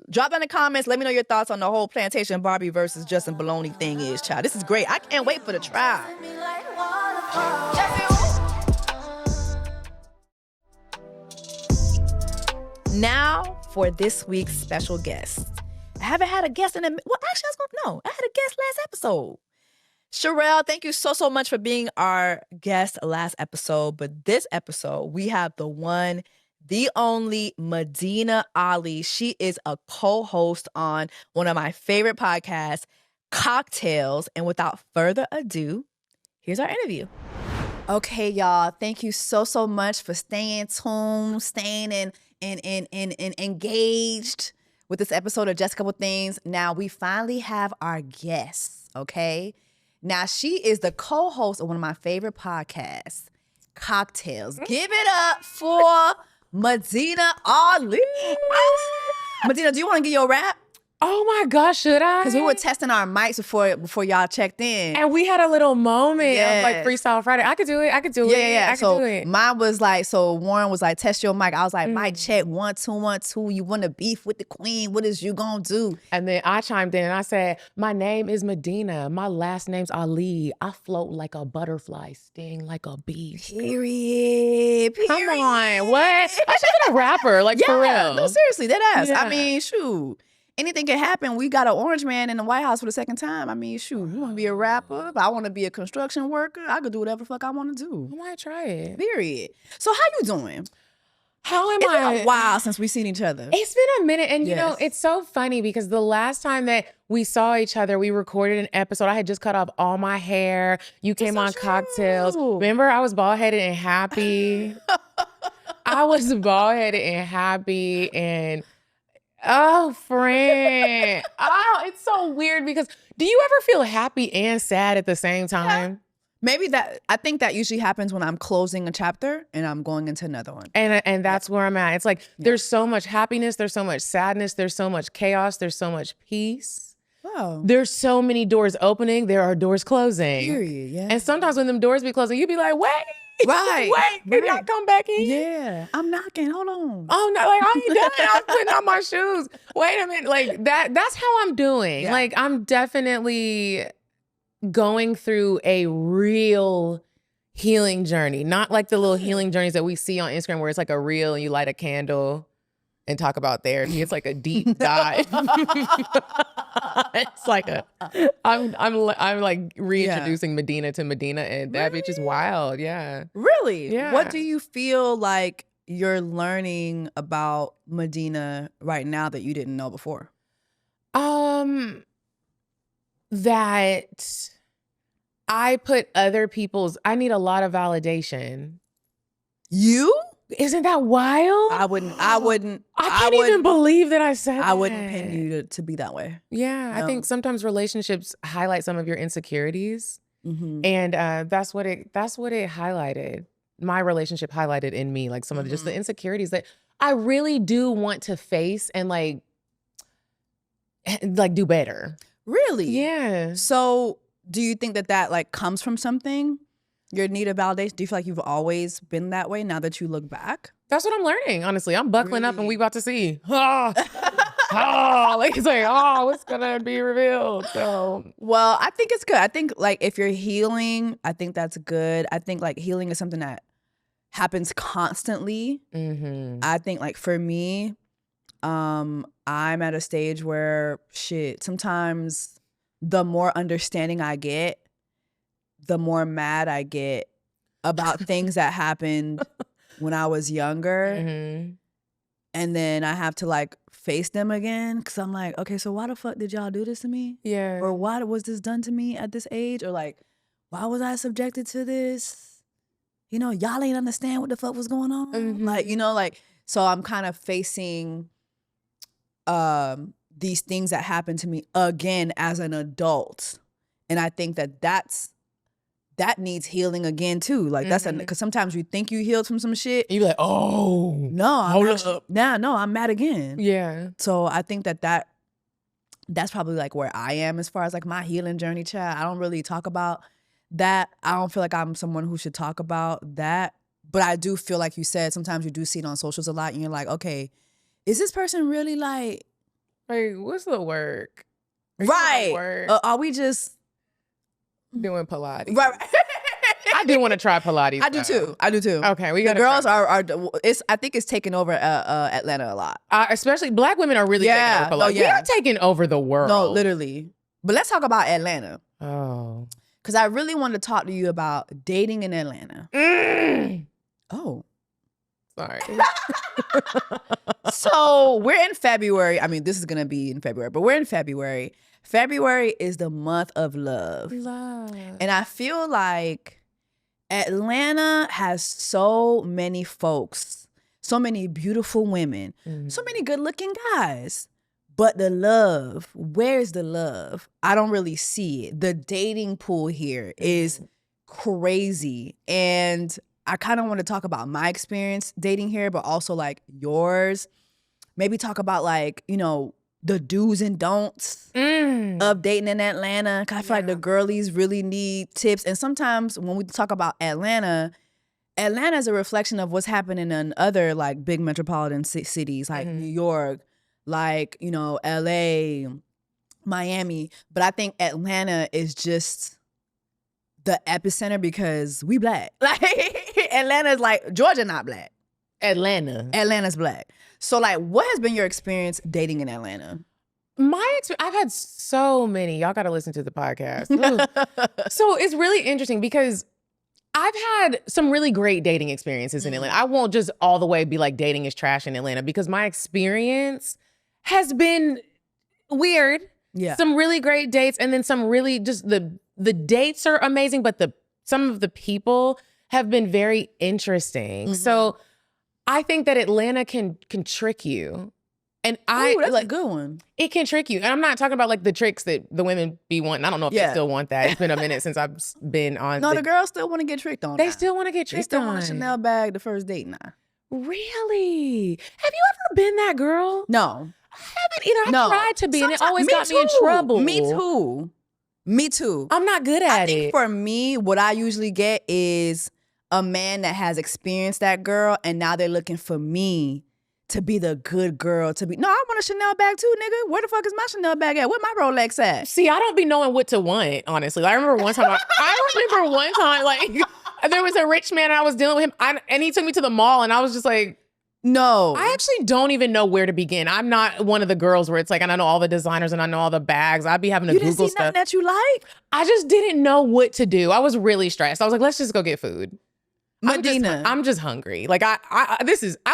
drop down in the comments. Let me know your thoughts on the whole Plantation Barbie versus Justin Baloney thing is, child. This is great. I can't wait for the trial. Now for this week's special guest. I haven't had a guest in a... Well, actually, I had a guest last episode. Sherelle, thank you so much for being our guest last episode. But this episode, we have the one, the only Medinah Ali. She is a co-host on one of my favorite podcasts, Cocktails. And without further ado, here's our interview. Okay, y'all. Thank you so much for staying tuned, staying and engaged with this episode of Just a Couple Things. Now, we finally have our guest, okay? Now, she is the co-host of one of my favorite podcasts, Cocktails. Give it up for Medinah Ali. Medinah, do you want to give your rap? Oh my gosh, should I? Because we were testing our mics before y'all checked in. And we had a little moment Yes. of like Freestyle Friday. I could do it. Yeah. I could So do it. mine was like, so Warren was like, test your mic. I was like, mic check, 1 2 1 2. You want to beef with the queen? What is you gonna do? And then I chimed in and I said, my name is Medinah. My last name's Ali. I float like a butterfly, sting like a bee. Period. Come on, what? I should have been a rapper, like for real. No, seriously, that ass. Yeah. I mean, shoot. Anything can happen. We got an orange man in the White House for the second time. I mean, shoot, you want to be a rapper? If I want to be a construction worker, I could do whatever the fuck I want to do. I might try it. Period. So how you doing? How am It's I? been a while since we've seen each other. It's been a minute. And you know, Yes. it's so funny because the last time that we saw each other, we recorded an episode. I had just cut off all my hair. You came on Cocktails. Remember, I was bald-headed and happy. I was bald-headed and happy and oh, friend. Oh, it's so weird because do you ever feel happy and sad at the same time? Maybe I think that usually happens when I'm closing a chapter and I'm going into another one. And that's where I'm at. It's like there's so much happiness, there's so much sadness, there's so much chaos, there's so much peace. Oh. There's so many doors opening, there are doors closing. Period, yeah. And sometimes when them doors be closing, you be like, wait, Right. wait, can y'all come back in? Yeah. I'm knocking. Hold on. Oh no, like I ain't done. I'm putting on my shoes. Wait a minute. Like that's how I'm doing. Yeah. Like I'm definitely going through a real healing journey. Not like the little healing journeys that we see on Instagram where it's like a reel and you light a candle and talk about therapy. It's like a deep dive. It's like I'm like reintroducing Medinah to Medinah, and that bitch is wild. Yeah. Really? Yeah. What do you feel like you're learning about Medinah right now that you didn't know before? That I put other people's, I need a lot of validation. You? Isn't that wild? I wouldn't. I can't even believe that I said that. I wouldn't pin you to be that way. Yeah, I think sometimes relationships highlight some of your insecurities, and that's what it highlighted. My relationship highlighted in me like some of just the insecurities that I really do want to face and like do better. Really? Yeah. So do you think that like comes from something? Your need of validation? Do you feel like you've always been that way now that you look back? That's what I'm learning, honestly. I'm buckling up and we about to see. Like it's like, what's gonna be revealed? So Well, I think it's good. I think like if you're healing, I think that's good. I think like healing is something that happens constantly. I think like for me, I'm at a stage where sometimes the more understanding I get, the more mad I get about things that happened when I was younger. And then I have to like face them again. Cause I'm like, okay, so why the fuck did y'all do this to me? yeah. Or why was this done to me at this age? Or like, why was I subjected to this? You know, y'all ain't understand what the fuck was going on. Like, you know, like, so I'm kind of facing these things that happened to me again as an adult. And I think that needs healing again too. Like that's because sometimes you think you healed from some shit. You be like, oh No, hold up. no, I'm mad again. Yeah. So I think that's probably like where I am as far as like my healing journey, child. I don't really talk about that. I don't feel like I'm someone who should talk about that. But I do feel like you said, sometimes you do see it on socials a lot and you're like, okay, is this person really like Like, what's the work? Are you Right. at work? Are we just Doing Pilates. right? I do want to try Pilates. I do too. I do too. Okay, we The got girls are. It's. I think it's taking over Atlanta a lot. Especially black women are really Yeah. taking over Pilates. No, We yeah. are taking over the world. No, literally. But let's talk about Atlanta Oh. because I really want to talk to you about dating in Atlanta. Oh. Sorry. So we're in February. I mean, this is gonna be in February, but we're in February. February is the month of love. Love. And I feel like Atlanta has so many folks, so many beautiful women, so many good looking guys. But the love, where's the love? I don't really see it. The dating pool here is crazy. And I kind of want to talk about my experience dating here, but also like yours. Maybe talk about like, you know, the do's and don'ts of dating in Atlanta. 'Cause I feel like the girlies really need tips. And sometimes when we talk about Atlanta is a reflection of what's happening in other like big metropolitan cities like New York, like, you know, LA, Miami. But I think Atlanta is just the epicenter because we black. Like Atlanta's like, Georgia not black. Atlanta's black. So like, what has been your experience dating in Atlanta? My experience, I've had so many. Y'all got to listen to the podcast. Ooh. So it's really interesting because I've had some really great dating experiences in Atlanta. I won't just all the way be like dating is trash in Atlanta because my experience has been weird. Yeah. Some really great dates and then some really just the dates are amazing, but some of the people have been very interesting. So I think that Atlanta can trick you. And that's a good one. It can trick you. And I'm not talking about like the tricks that the women be wanting. I don't know if they still want that. It's been a minute since I've been on. No, the girls still want to get tricked on. They now. still want to get They tricked still on. want a Chanel bag the first date now. Really? Have you ever been that girl? No. I haven't either. I No. tried to be and it Sometimes- always me got me in too. trouble. Me too. I'm not good I at think it. for me, what I usually get is a man that has experienced that girl and now they're looking for me to be the good girl, to be, no, I want a Chanel bag too, nigga. Where the fuck is my Chanel bag at? Where my Rolex at? See, I don't be knowing what to want, honestly. Like, I remember one time, like, there was a rich man and I was dealing with him and he took me to the mall and I was just like, No. I actually don't even know where to begin. I'm not one of the girls where it's like, and I know all the designers and I know all the bags. I'd be having to You didn't Google see stuff. nothing that you like? I just didn't know what to do. I was really stressed. I was like, let's just go get food. Medina. I'm just hungry. Like I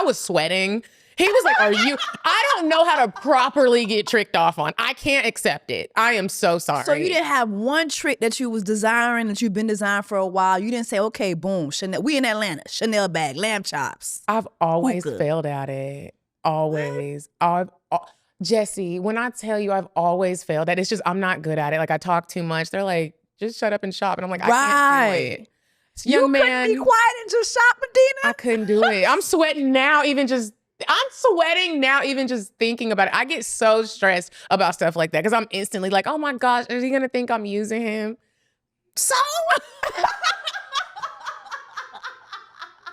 was sweating. He was like, I don't know how to properly get tricked off on. I can't accept it. I am so sorry. So you didn't have one trick that you was desiring, that you've been desiring for a while. You didn't say, okay, boom, Chanel. We in Atlanta, Chanel bag, lamb chops. I've always Hookah. failed at it. Always. Jessie, when I tell you I've always failed at it, it's just I'm not good at it. Like I talk too much. They're like, just shut up and shop. And I'm like, I can't do it. You Young couldn't man, be quiet and just shop, Medina? I couldn't do it. I'm sweating now, even just thinking about it. I get so stressed about stuff like that because I'm instantly like, oh my gosh, is he gonna think I'm using him? So?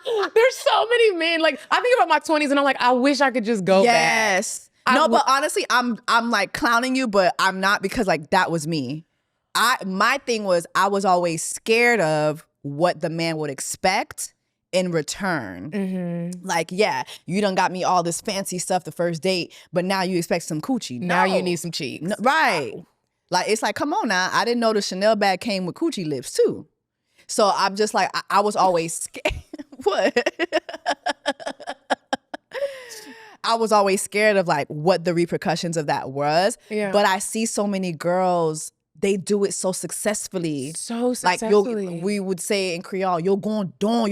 There's so many men. Like I think about my 20s and I'm like, I wish I could just go back. Yes. No, but honestly, I'm like clowning you, but I'm not, because like that was me. My thing was I was always scared of what the man would expect in return. Like, yeah, you done got me all this fancy stuff the first date, but now you expect some coochie. Now No. you need some cheeks. No, right. Like, it's like, come on now. I didn't know the Chanel bag came with coochie lips too. So I'm just like, I was always scared. What? I was always scared of like what the repercussions of that was. Yeah. But I see so many girls, they do it so successfully. So Like successfully. we would say in Creole, you're going don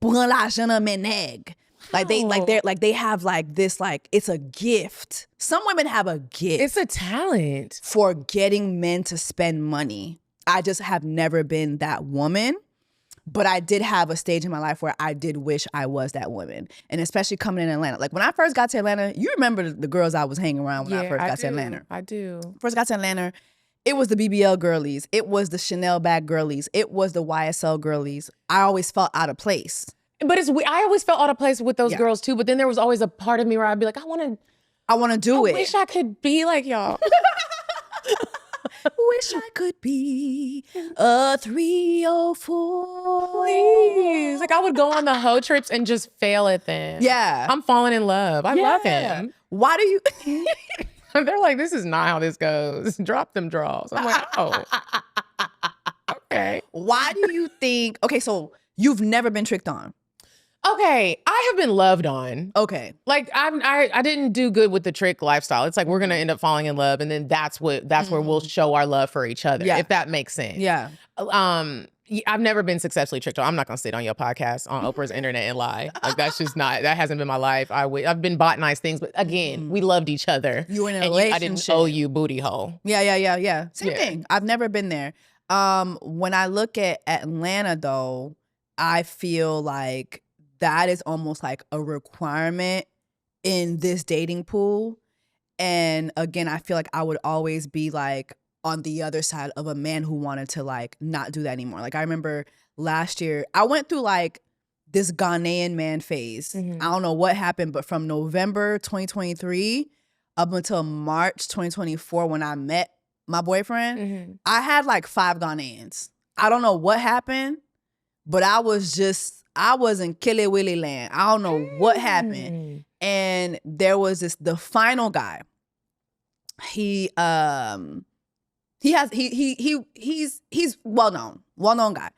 pour l'argent à ménage. Like they have like this, like it's a gift. Some women have a gift. It's a talent. For getting men to spend money. I just have never been that woman. But I did have a stage in my life where I did wish I was that woman. And especially coming in Atlanta. Like when I first got to Atlanta, you remember the girls I was hanging around when I first got to Atlanta. I do. First got to Atlanta, it was the BBL girlies. It was the Chanel bag girlies. It was the YSL girlies. I always felt out of place. But I always felt out of place with those girls too. But then there was always a part of me where I'd be like, I want to I want to do I it. wish I could be like y'all. Wish I could be a 304. Please. Like I would go on the hoe trips and just fail at them. Yeah. I'm falling in love. I love Yeah. him. Why do you? They're like, this is not how this goes. Drop them draws. I'm like, oh. Okay. Why do you think? Okay, so you've never been tricked on. Okay. I have been loved on. Okay. Like I didn't do good with the trick lifestyle. It's like we're gonna end up falling in love, and then that's where we'll show our love for each other. Yeah. If that makes sense. Yeah. I've never been successfully tricked on. I'm not gonna sit on your podcast on Oprah's internet and lie. Like that's just not. That hasn't been my life. I've been bought nice things, but again, we loved each other. You were in a and relationship. I didn't owe you booty hole. Yeah. Same Yeah. thing. I've never been there. When I look at Atlanta, though, I feel like that is almost like a requirement in this dating pool. And again, I feel like I would always be like on the other side of a man who wanted to like not do that anymore. Like I remember last year, I went through like this Ghanaian man phase. Mhm. I don't know what happened, but from November 2023 up until March 2024, when I met my boyfriend, I had like 5 Ghanaians. I don't know what happened, but I was in Killy Willy land. I don't know what happened. And there was the final guy. He's well-known guy.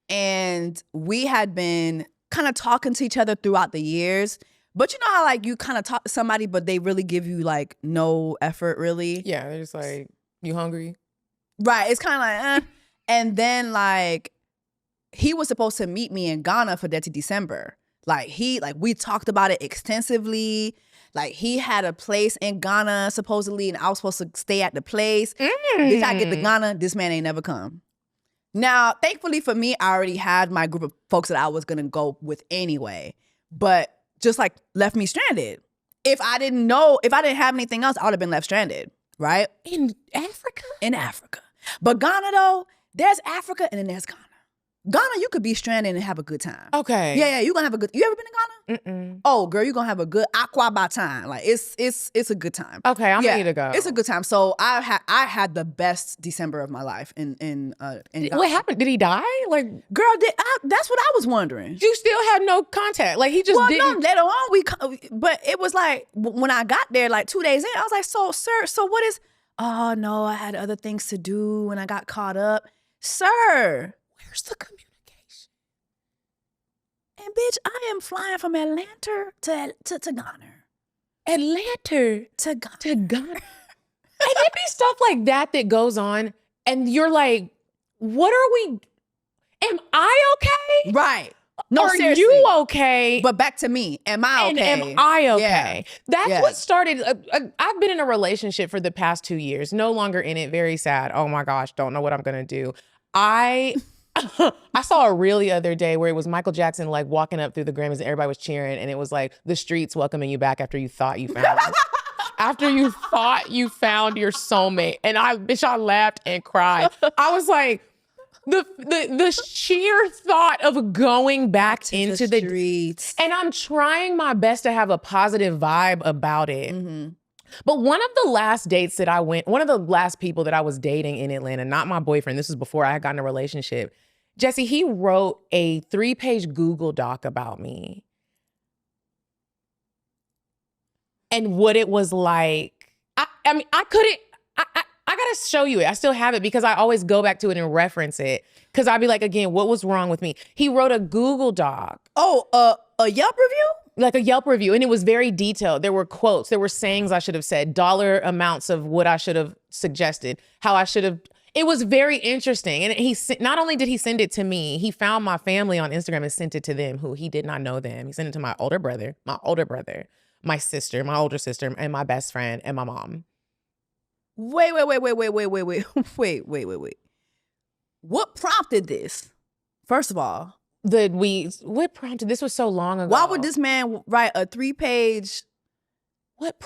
And we had been kind of talking to each other throughout the years. But you know how like you kind of talk to somebody, but they really give you like no effort really? Yeah, they're just like, you hungry? Right. It's kind of like, And then like, he was supposed to meet me in Ghana for Dirty December. Like we talked about it extensively. Like he had a place in Ghana supposedly, and I was supposed to stay at the place. Bitch, I get to Ghana, this man ain't never come. Now, thankfully for me, I already had my group of folks that I was gonna go with anyway. But just like left me stranded. If I didn't have anything else, I would have been left stranded, right? In Africa? In Africa. But Ghana though, there's Africa and then there's Ghana. Ghana, you could be stranded and have a good time. Okay. Yeah, you're gonna have a good. You ever been to Ghana? Mm-mm. Oh, girl, you're gonna have a good aquaba time. Like it's a good time. Okay, I'm Yeah, ready to go. It's a good time. So I had the best December of my life in Ghana. What happened? Did he die? Like, Girl, that's what I was wondering. you still had no contact. Like he just Well, didn't. no, later on but it was like when I got there, like 2 days in, I was like, so sir, so what is? Oh no, I had other things to do when I got caught up, sir. Where's the communication? And bitch, I am flying from Atlanta to Ghana. Atlanta To Ghana. to Ghana. And it be stuff like that goes on, and you're like, what are we? Am I okay? Right. No, are seriously. you okay? But back to me. Am I and okay? am I okay? Yeah. That's Yeah. what started. I've been in a relationship for the past 2 years. No longer in it. Very sad. Oh my gosh. Don't know what I'm gonna do. I saw a reel the other day where it was Michael Jackson like walking up through the Grammys and everybody was cheering, and it was like the streets welcoming you back after you thought you found it. After you thought you found your soulmate. And I laughed and cried. I was like, the sheer thought of going back into the streets. And I'm trying my best to have a positive vibe about it. Mm-hmm. But one of the last dates that one of the last people that I was dating in Atlanta, not my boyfriend, this was before I had gotten a relationship, Jesse, he wrote a 3-page Google Doc about me. And what it was like. I mean, I gotta show you it. I still have it because I always go back to it and reference it. Because I'd be like, again, what was wrong with me? He wrote a Google Doc. Oh, a Yelp review? Like a Yelp review, and it was very detailed. There were quotes, there were sayings I should have said, dollar amounts of what I should have suggested, how I should have. It was very interesting. And he not only did he send it to me, he found my family on Instagram and sent it to them who he did not know them. He sent it to my older brother, my sister, my older sister, and my best friend, and my mom. Wait. What prompted this? First of all, What prompted this? Was so long ago. why would this man write a 3-page?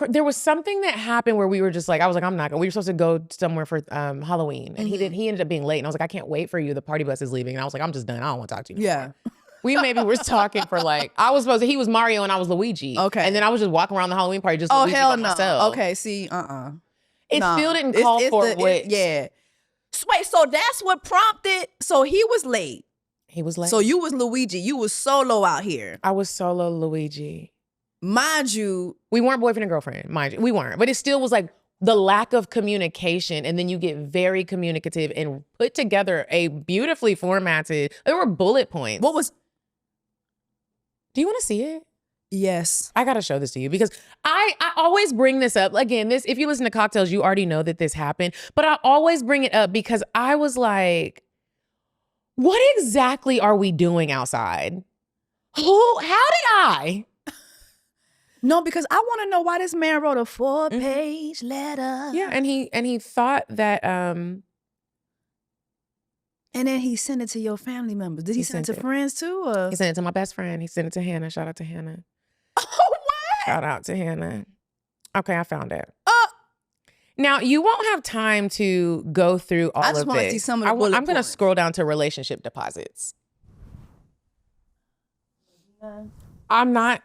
There was something that happened where we were just like, I was like, I'm not going. We were supposed to go somewhere for Halloween, and he ended up being late, and I was like, I can't wait for you. The party bus is leaving, and I was like, I'm just done. I don't want to talk to you. Yeah. We maybe were talking for like, he was Mario and I was Luigi. Okay. And then I was just walking around the Halloween party just Oh, Luigi hell by no. myself. Okay, see, It Nah. still didn't call for what. Yeah. Wait, so that's what prompted, so he was late. He was late. So you was Luigi. You was solo out here. I was solo Luigi. Mind you. We weren't boyfriend and girlfriend, mind you. We weren't. But it still was like the lack of communication. And then you get very communicative and put together a beautifully formatted, there were bullet points. What was? Do you want to see it? Yes. I got to show this to you because I always bring this up. Again, this, if you listen to Cocktails, you already know that this happened. But I always bring it up because I was like, what exactly are we doing outside? How did I? No, because I want to know why this man wrote a 4-page letter. Yeah, and he thought that And then he sent it to your family members. Did he send it to friends too? Or? He sent it to my best friend. He sent it to Hannah. Shout out to Hannah. Oh, what? Shout out to Hannah. Okay, I found it. Now, you won't have time to go through all of this. I just want to see some of the bullet I'm going to points. scroll down to relationship deposits. I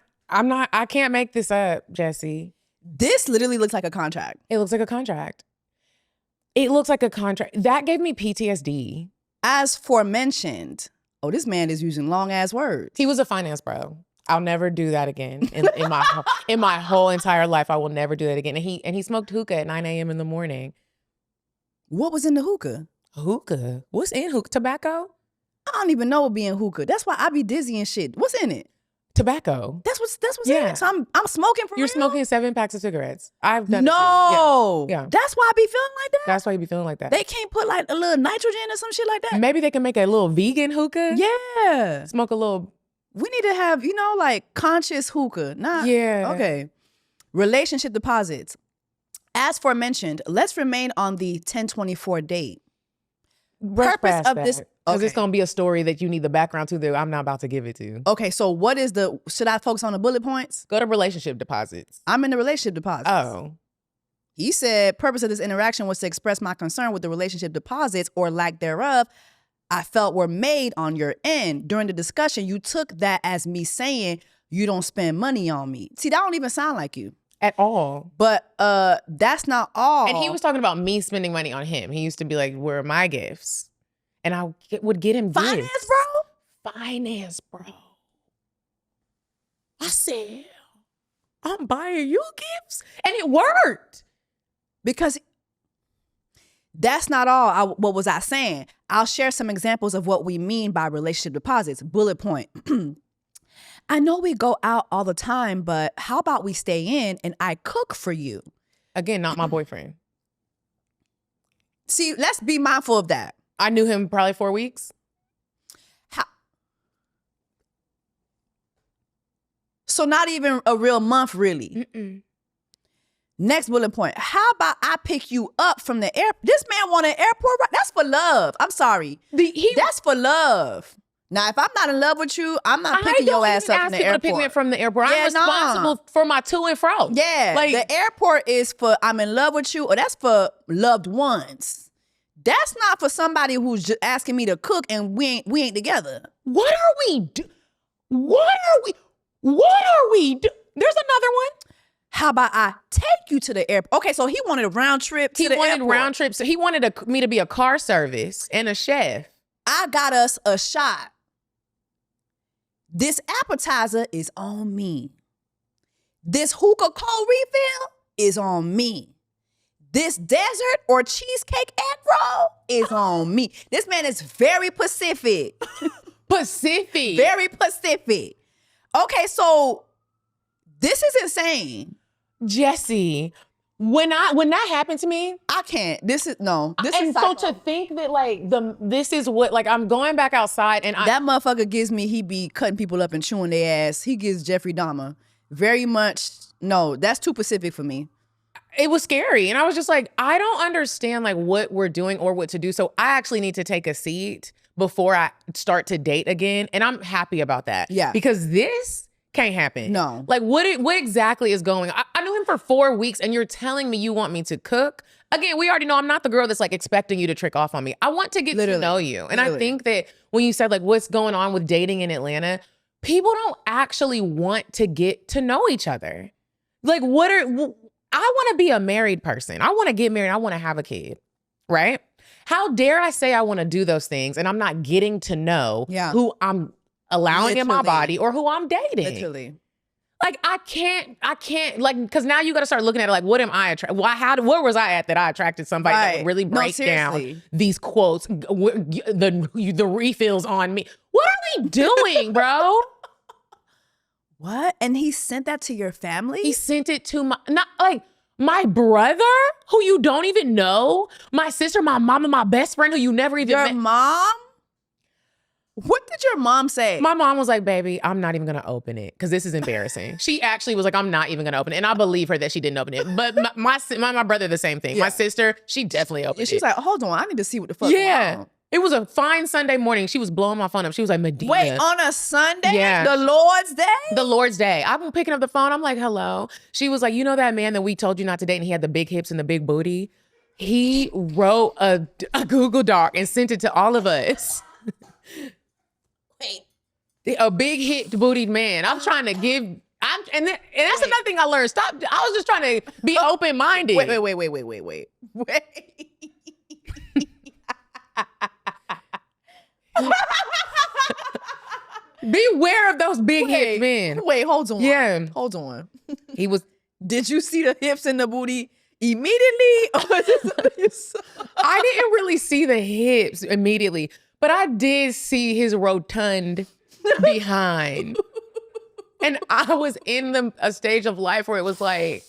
can't make this up, Jessie. This literally looks like a contract. It looks like a contract. It looks like a contract. That gave me PTSD. As forementioned, oh, this man is using long ass words. He was a finance bro. I'll never do that again in my whole entire life. I will never do that again. And he smoked hookah at 9 a.m. in the morning. What was in the hookah? Hookah? What's in hookah? Tobacco? I don't even know what be in hookah. That's why I be dizzy and shit. What's in it? Tobacco. That's what's Yeah. in it. So I'm smoking for You're real? smoking 7 packs of cigarettes. I've done it too. No. Yeah. That's why I be feeling like that. That's why you be feeling like that. They can't put like a little nitrogen or some shit like that. Maybe they can make a little vegan hookah. Yeah. Smoke a little. We need to have, like conscious hookah. Yeah. Okay. Relationship deposits. As forementioned, let's remain on the 1024 date. Purpose of this. Because Okay. it's going to be a story that you need the background to that I'm not about to give it to. Okay, so what is should I focus on the bullet points? Go to relationship deposits. I'm in the relationship deposits. Oh. He said, purpose of this interaction was to express my concern with the relationship deposits or lack thereof I felt were made on your end. During the discussion, you took that as me saying you don't spend money on me. See, that don't even sound like you. At all. But that's not all. And he was talking about me spending money on him. He used to be like, where are my gifts? And I would get him finance, gifts. bro? Finance, bro. I said, I'm buying you gifts. And it worked. Because that's not all. What was I saying? I'll share some examples of what we mean by relationship deposits. Bullet point. I know we go out all the time, but how about we stay in and I cook for you? Again, not my boyfriend. See, let's be mindful of that. I knew him probably 4 weeks. So not even a real month, really. Mm-mm. Next bullet point. How about I pick you up from the airport? This man want an airport ride? That's for love. I'm sorry. That's for love. Now, if I'm not in love with you, I'm not picking your ass up from the airport. To pick me up from the airport. I'm responsible for my to and fro. Yeah, like the airport is for I'm in love with you, or that's for loved ones. That's not for somebody who's just asking me to cook and we ain't together. What are we doing? There's another one. How about I take you to the airport? Okay, so he wanted a round trip to the airport. He wanted round trips. So he wanted me to be a car service and a chef. I got us a shot. This appetizer is on me. This hookah cold refill is on me. This dessert or cheesecake egg roll is on me. This man is very Pacific. Pacific. Very Pacific. Okay, so this is insane. Jessie, when that happened to me, I can't. This is so to think that this is what I'm going back outside and that motherfucker gives me, he be cutting people up and chewing their ass. He gives Jeffrey Dahmer very much. No, that's too Pacific for me. It was scary. And I was just like, I don't understand what we're doing or what to do. So I actually need to take a seat before I start to date again. And I'm happy about that. Yeah. Because this Can't happen. No. Like, what exactly is going on? I knew him for 4 weeks, and you're telling me you want me to cook? Again, we already know I'm not the girl that's like expecting you to trick off on me. I want to get to know you. And I think that when you said like what's going on with dating in Atlanta, people don't actually want to get to know each other. Like, I want to be a married person. I want to get married. I want to have a kid, right? How dare I say I want to do those things and I'm not getting to know who I'm allowing in my body or who I'm dating. Literally. Like, I can't, like, because now you got to start looking at it like, what am I attracted? Where was I at that I attracted somebody that would really break down these quotes, the refills on me? What are we doing, bro? What? And he sent that to your family? He sent it to my brother, who you don't even know, my sister, my mom, and my best friend who you never even met. Your mom? What did your mom say? My mom was like, baby, I'm not even going to open it because this is embarrassing. She actually was like, I'm not even going to open it. And I believe her that she didn't open it. But my brother, the same thing. Yeah. My sister, she definitely opened it. She's like, hold on, I need to see what the fuck going on. It was a fine Sunday morning. She was blowing my phone up. She was like, Medinah. Wait, on a Sunday? Yeah. The Lord's Day? The Lord's Day. I've been picking up the phone. I'm like, hello. She was like, you know that man that we told you not to date and he had the big hips and the big booty? He wrote a Google Doc and sent it to all of us. Wait. A big hipped bootied man. I'm trying to give... and that's another thing I learned. Stop. I was just trying to be open-minded. Wait. Beware of those big hip men. Wait, hold on. Yeah. Hold on. He was... Did you see the hips and the booty immediately? Or just I didn't really see the hips immediately, but I did see his rotund behind. And I was in a stage of life where it was like,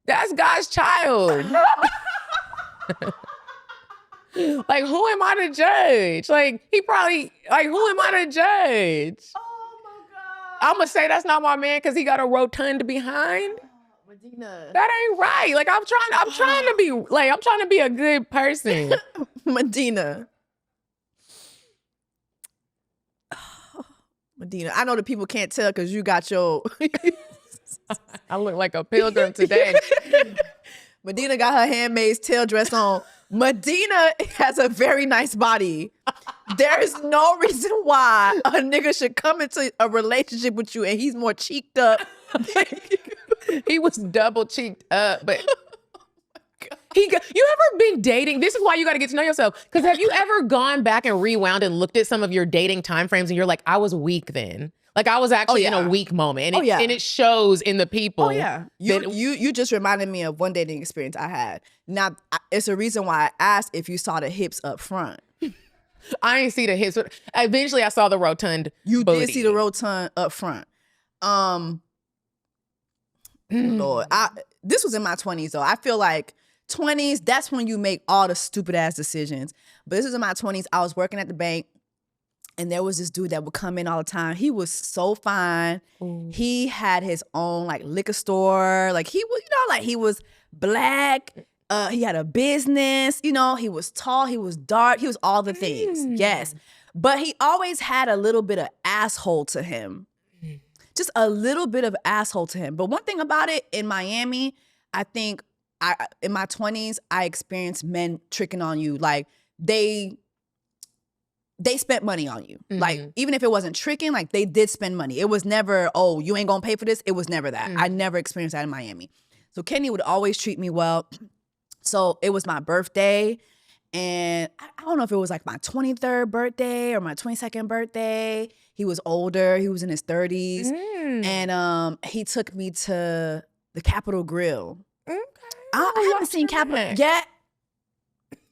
that's God's child. Like, who am I to judge? Like, he probably, like, who am I to judge? Oh my God. I'm gonna say that's not my man because he got a rotund behind. Medinah. That ain't right. Like, I'm trying to be a good person. Medinah. Medinah, I know the people can't tell because you got your... I look like a pilgrim today. Medinah got her handmaid's tail dress on. Medinah has a very nice body. There is no reason why a nigga should come into a relationship with you and he's more cheeked up. He was double cheeked up, but you ever been dating? This is why you got to get to know yourself. Because have you ever gone back and rewound and looked at some of your dating time frames and you're like, I was weak then. Like, I was actually in a weak moment. And and it shows in the people. Oh, yeah. You just reminded me of one dating experience I had. Now, it's a reason why I asked if you saw the hips up front. I ain't see the hips. Eventually, I saw the rotund You booty. did see the rotund up front. Lord, this was in my 20s, though. I feel like 20s, that's when you make all the stupid-ass decisions. But this was in my 20s. I was working at the bank. And there was this dude that would come in all the time. He was so fine. Ooh. He had his own like liquor store. Like he was, like he was black. He had a business, he was tall, he was dark, he was all the things. Yes. But he always had a little bit of asshole to him. Just a little bit of asshole to him. But one thing about it in Miami, I think in my 20s, I experienced men tricking on you. Like they spent money on you. Mm-hmm. Like, even if it wasn't tricking, like, they did spend money. It was never, oh, you ain't gonna pay for this. It was never that. I never experienced that in Miami. So Kenny would always treat me well. So it was my birthday. And I don't know if it was like my 23rd birthday or my 22nd birthday. He was older. He was in his 30s. And he took me to the Capitol Grill. Okay. I haven't seen Capitol yet.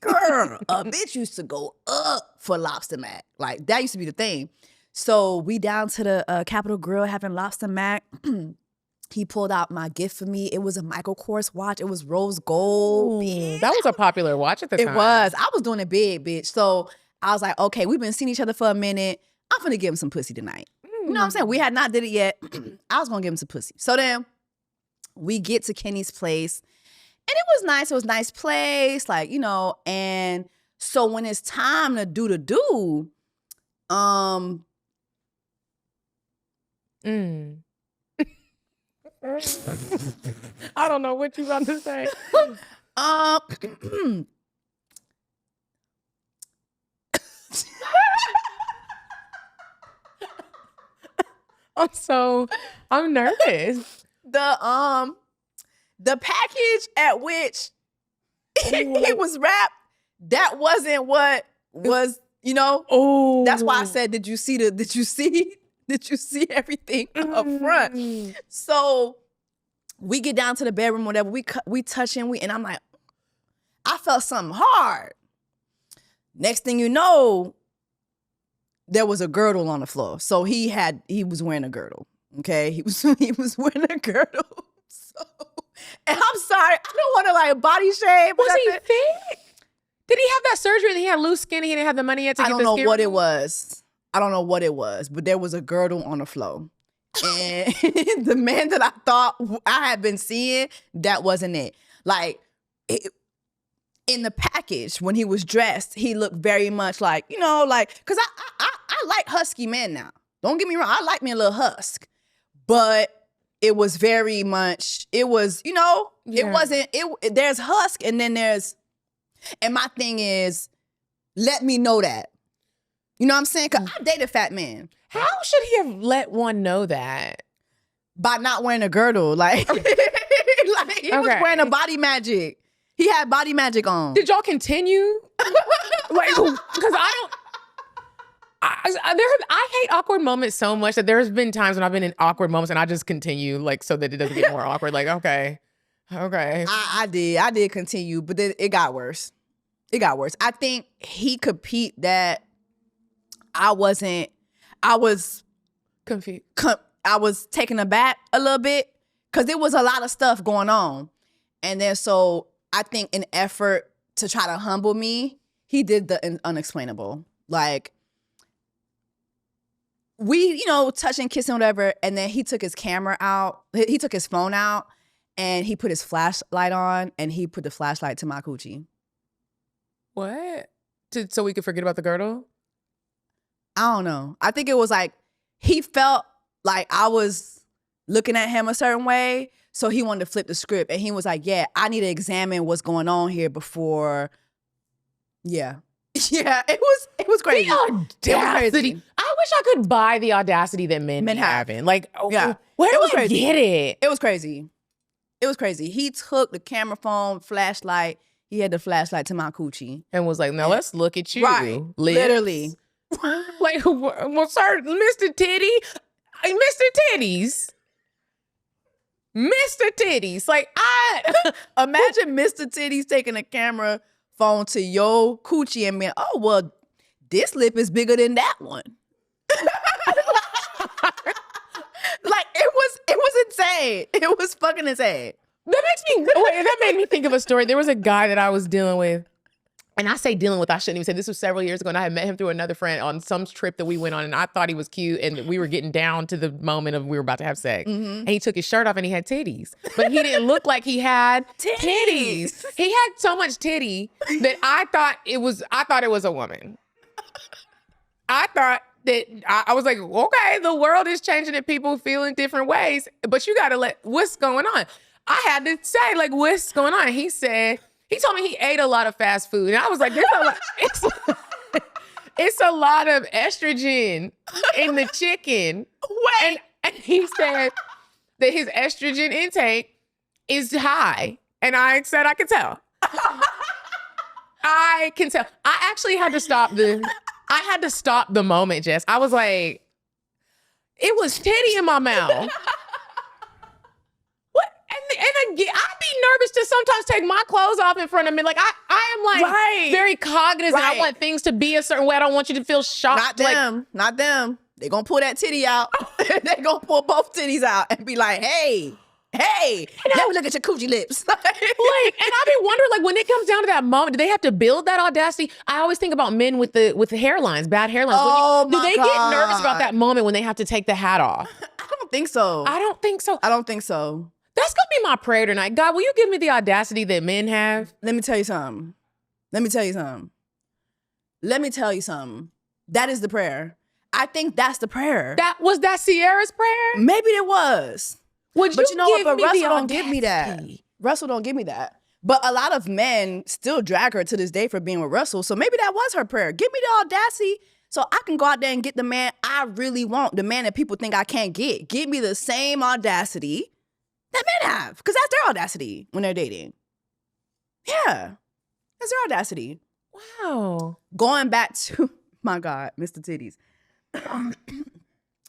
Girl, a bitch used to go up for lobster mac. Like, that used to be the thing. So we down to the Capitol Grill having lobster mac. He pulled out my gift for me. It was a Michael Kors watch. It was rose gold. That was a popular watch at the time. It was. I was doing it big, bitch. So I was like, okay, we've been seeing each other for a minute. I'm finna give him some pussy tonight. You know what I'm saying? We had not did it yet. I was gonna give him some pussy. So then we get to Kenny's place. And it was nice. It was a nice place, like, and so when it's time to do the do, I don't know what you about to say. I'm nervous. The package at which he was wrapped, that wasn't what was, you know. Oh, That's why I said, did you see everything up front? So we get down to the bedroom, whatever, we touching, and I'm like, I felt something hard. Next thing you know, there was a girdle on the floor. So he was wearing a girdle. Okay, he was wearing a girdle. So, and I'm sorry, I don't want to like body shame. Was he thick? Did he have that surgery and he had loose skin and he didn't have the money yet to I get don't the know skin what it removed? was. I don't know what it was, but there was a girdle on the floor. And the man that I thought I had been seeing, that wasn't it. Like, in the package, when he was dressed, he looked very much like, you know, like, because I like husky men now. Don't get me wrong. I like me a little husk. But it was very much, it was, you know, Yeah. it wasn't, there's husk and then there's, and my thing is, let me know that. You know what I'm saying? Because I dated fat men. How should he have let one know that? By not wearing a girdle. Like, like he was Okay. wearing a body magic. He had body magic on. Did y'all continue? Like, because I hate awkward moments so much that there's been times when I've been in awkward moments and I just continue, like, so that it doesn't get more awkward. Like, okay. I did continue, but then it got worse. It got worse. I think he could peep that I was Confused. I was taken aback a little bit because there was a lot of stuff going on. And then so I think in effort to try to humble me, he did the unexplainable. Like, we, you know, touching, kissing, whatever, and then he took his camera out. He took his phone out and he put his flashlight on and he put the flashlight to my coochie. What? So we could forget about the girdle? I don't know. I think it was like he felt like I was looking at him a certain way, so he wanted to flip the script. And he was like, yeah, I need to examine what's going on here before. Yeah. Yeah, it was crazy. The It was audacity. crazy. I wish I could buy the audacity that men be Men have. having. Like, Yeah. where It was do I crazy. get it? It was crazy. It was crazy. He took the camera phone, flashlight. He had the flashlight to my coochie. And was like, now let's look at you. Right. lips. Literally. Like, well, sir, Mr. Titty, Mr. Titties. Mr. Titties. Like, Imagine Mr. Titties taking a camera phone to your coochie and being, oh, well, this lip is bigger than that one. Like, it was insane. It was fucking insane. that made me think of a story. There was a guy that I was dealing with. And I say dealing with, I shouldn't even say, this was several years ago, and I had met him through another friend on some trip that we went on, and I thought he was cute, and we were getting down to the moment of we were about to have sex. And he took his shirt off and he had titties. But he didn't look like he had titties. He had so much titty that I thought it was a woman. I thought that I was like, okay, the world is changing and people feel in different ways, but you gotta what's going on? I had to say, like, what's going on? He told me he ate a lot of fast food. And I was like, it's a lot of estrogen in the chicken. Wait. And he said that his estrogen intake is high. And I said, I can tell. I can tell. I actually had to stop the moment, Jess. I was like, it was titty in my mouth. And again, I'd be nervous to sometimes take my clothes off in front of me. Like, I am like Right. very cognizant. Right. I want things to be a certain way. I don't want you to feel shocked. Not them. They gonna pull that titty out. They gonna pull both titties out and be like, hey, let me look at your coochie lips. And I be wondering, like, when it comes down to that moment, do they have to build that audacity? I always think about men with the hairlines, bad hairlines. Oh, Do my they get nervous about God. that moment when they have to take the hat off? I don't think so. I don't think so. I don't think so. That's gonna be my prayer tonight. God, will you give me the audacity that men have? Let me tell you something. That is the prayer. I think that's the prayer. Was that Sierra's prayer? Maybe it was. Would But you you know what? give But me Russell the don't give me that. audacity? Russell don't give me that. But a lot of men still drag her to this day for being with Russell. So maybe that was her prayer. Give me the audacity so I can go out there and get the man I really want, the man that people think I can't get. Give me the same audacity that men have, because that's their audacity when they're dating. Yeah, that's their audacity. Wow. Going back to, my God, Mr. Titties.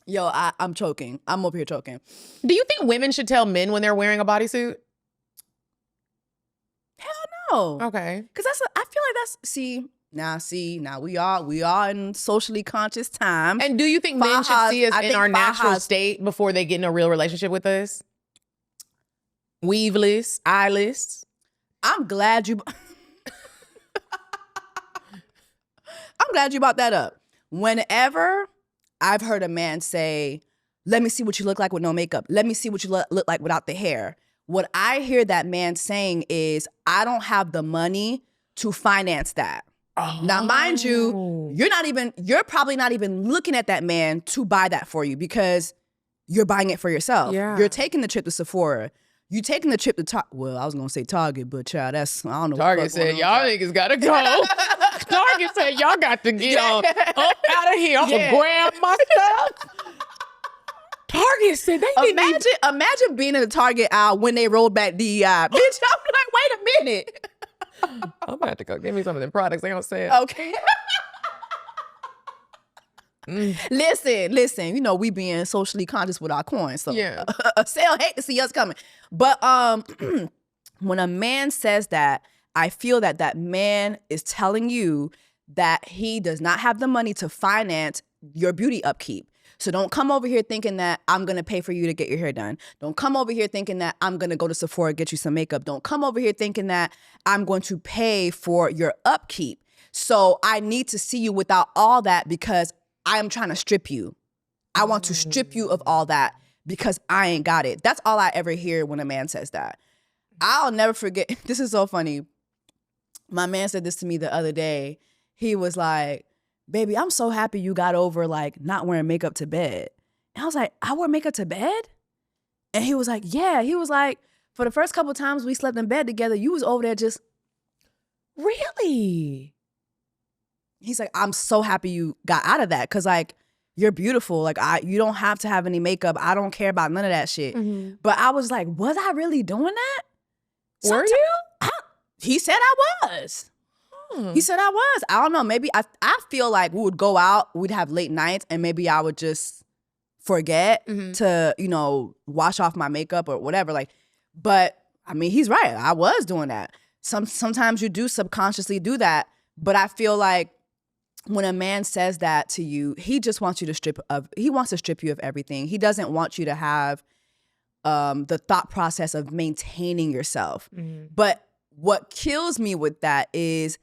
Yo, I'm choking. I'm over here choking. Do you think women should tell men when they're wearing a bodysuit? Hell no. Okay. Because I feel like now we are in socially conscious times. And do you think men should see us I in think our natural Fajas- state before they get in a real relationship with us? Weaveless, eyeless. I'm glad you brought that up. Whenever I've heard a man say, let me see what you look like with no makeup. Let me see what you look like without the hair. What I hear that man saying is, I don't have the money to finance that. Oh. Now, mind you, you're probably not even looking at that man to buy that for you because you're buying it for yourself. Yeah. You're taking the trip to Sephora. You taking the trip to well, I was gonna say Target, but child, that's I don't know. Target said, y'all niggas gotta go. Target said, y'all got to get on up out of here. I'm gonna grab my stuff. Target said they didn't Imagine being in the Target aisle when they rolled back DEI. Bitch, I'm like, wait a minute. I'm gonna have to go get me some of them products. They don't say it. Okay. Listen, you know, we being socially conscious with our coins. So Yeah. Sale hate to see us coming. But when a man says that, I feel that that man is telling you that he does not have the money to finance your beauty upkeep. So don't come over here thinking that I'm going to pay for you to get your hair done. Don't come over here thinking that I'm going to go to Sephora, get you some makeup. Don't come over here thinking that I'm going to pay for your upkeep. So I need to see you without all that because I am trying to strip you. I want to strip you of all that because I ain't got it. That's all I ever hear when a man says that. I'll never forget. This is so funny. My man said this to me the other day. He was like, baby, I'm so happy you got over like not wearing makeup to bed. And I was like, I wear makeup to bed? And he was like, yeah. He was like, for the first couple of times we slept in bed together, you was over there just. Really? He's like, I'm so happy you got out of that because like you're beautiful. Like you don't have to have any makeup. I don't care about none of that shit. Mm-hmm. But I was like, was I really doing that? Were you? He said I was. He said I was. I don't know. Maybe I feel like we would go out, we'd have late nights, and maybe I would just forget to, you know, wash off my makeup or whatever. Like, but I mean, he's right. I was doing that. Sometimes you do subconsciously do that. But I feel like when a man says that to you, he just wants you to strip you of everything. He doesn't want you to have the thought process of maintaining yourself. But what kills me with that is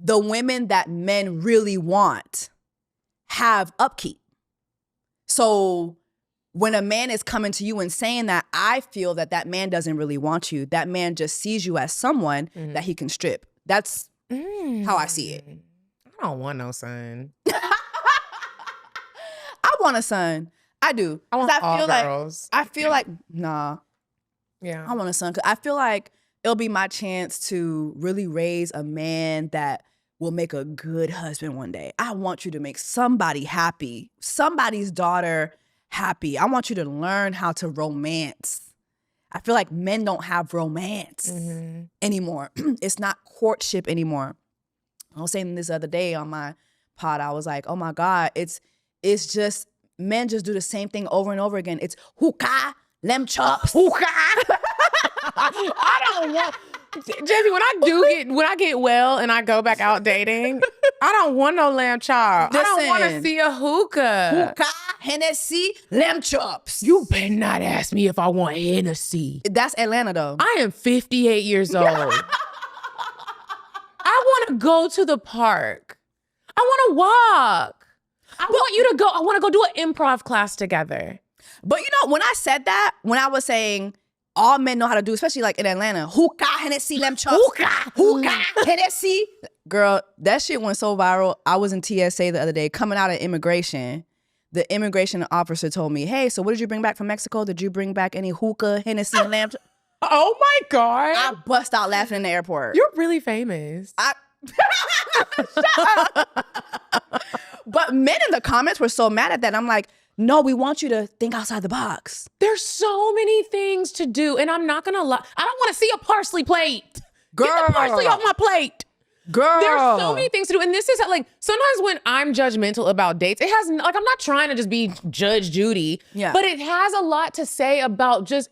the women that men really want have upkeep. So when a man is coming to you and saying that, I feel that that man doesn't really want you. That man just sees you as someone that he can strip. That's how I see it. I don't want no son. I want a son. I do. I want 'Cause all girls. I feel like, nah, Yeah. I want a son. 'Cause I feel like it'll be my chance to really raise a man that will make a good husband one day. I want you to make somebody happy, somebody's daughter happy. I want you to learn how to romance. I feel like men don't have romance anymore. It's not courtship anymore. I was saying this the other day on my pod. I was like, oh my God, it's just, men just do the same thing over and over again. It's hookah, lamb chops. Hookah. I don't want Jessie, when I get well and I go back out dating, I don't want no lamb chop. I don't want to Listen. see a hookah. Hookah, Hennessy, lamb chops. You better not ask me if I want Hennessy. That's Atlanta though. I am 58 years old. I want to go to the park. I want to walk. I want to go do an improv class together. But you know, when I said that, when I was saying all men know how to do, especially like in Atlanta, hookah, Hennessy, lamb chops. Hookah, Hennessy. Girl, that shit went so viral. I was in TSA the other day coming out of immigration. the immigration officer told me, hey, so what did you bring back from Mexico? Did you bring back any hookah, Hennessy, and lamb? Oh my God. I bust out laughing in the airport. You're really famous. But men in the comments were so mad at that. I'm like, no, we want you to think outside the box. There's so many things to do. And I'm not going to lie. I don't want to see a parsley plate. Girl. Get the parsley off my plate. Girl. There's so many things to do. And this is like, sometimes when I'm judgmental about dates, it has, like, I'm not trying to just be Judge Judy, but it has a lot to say about just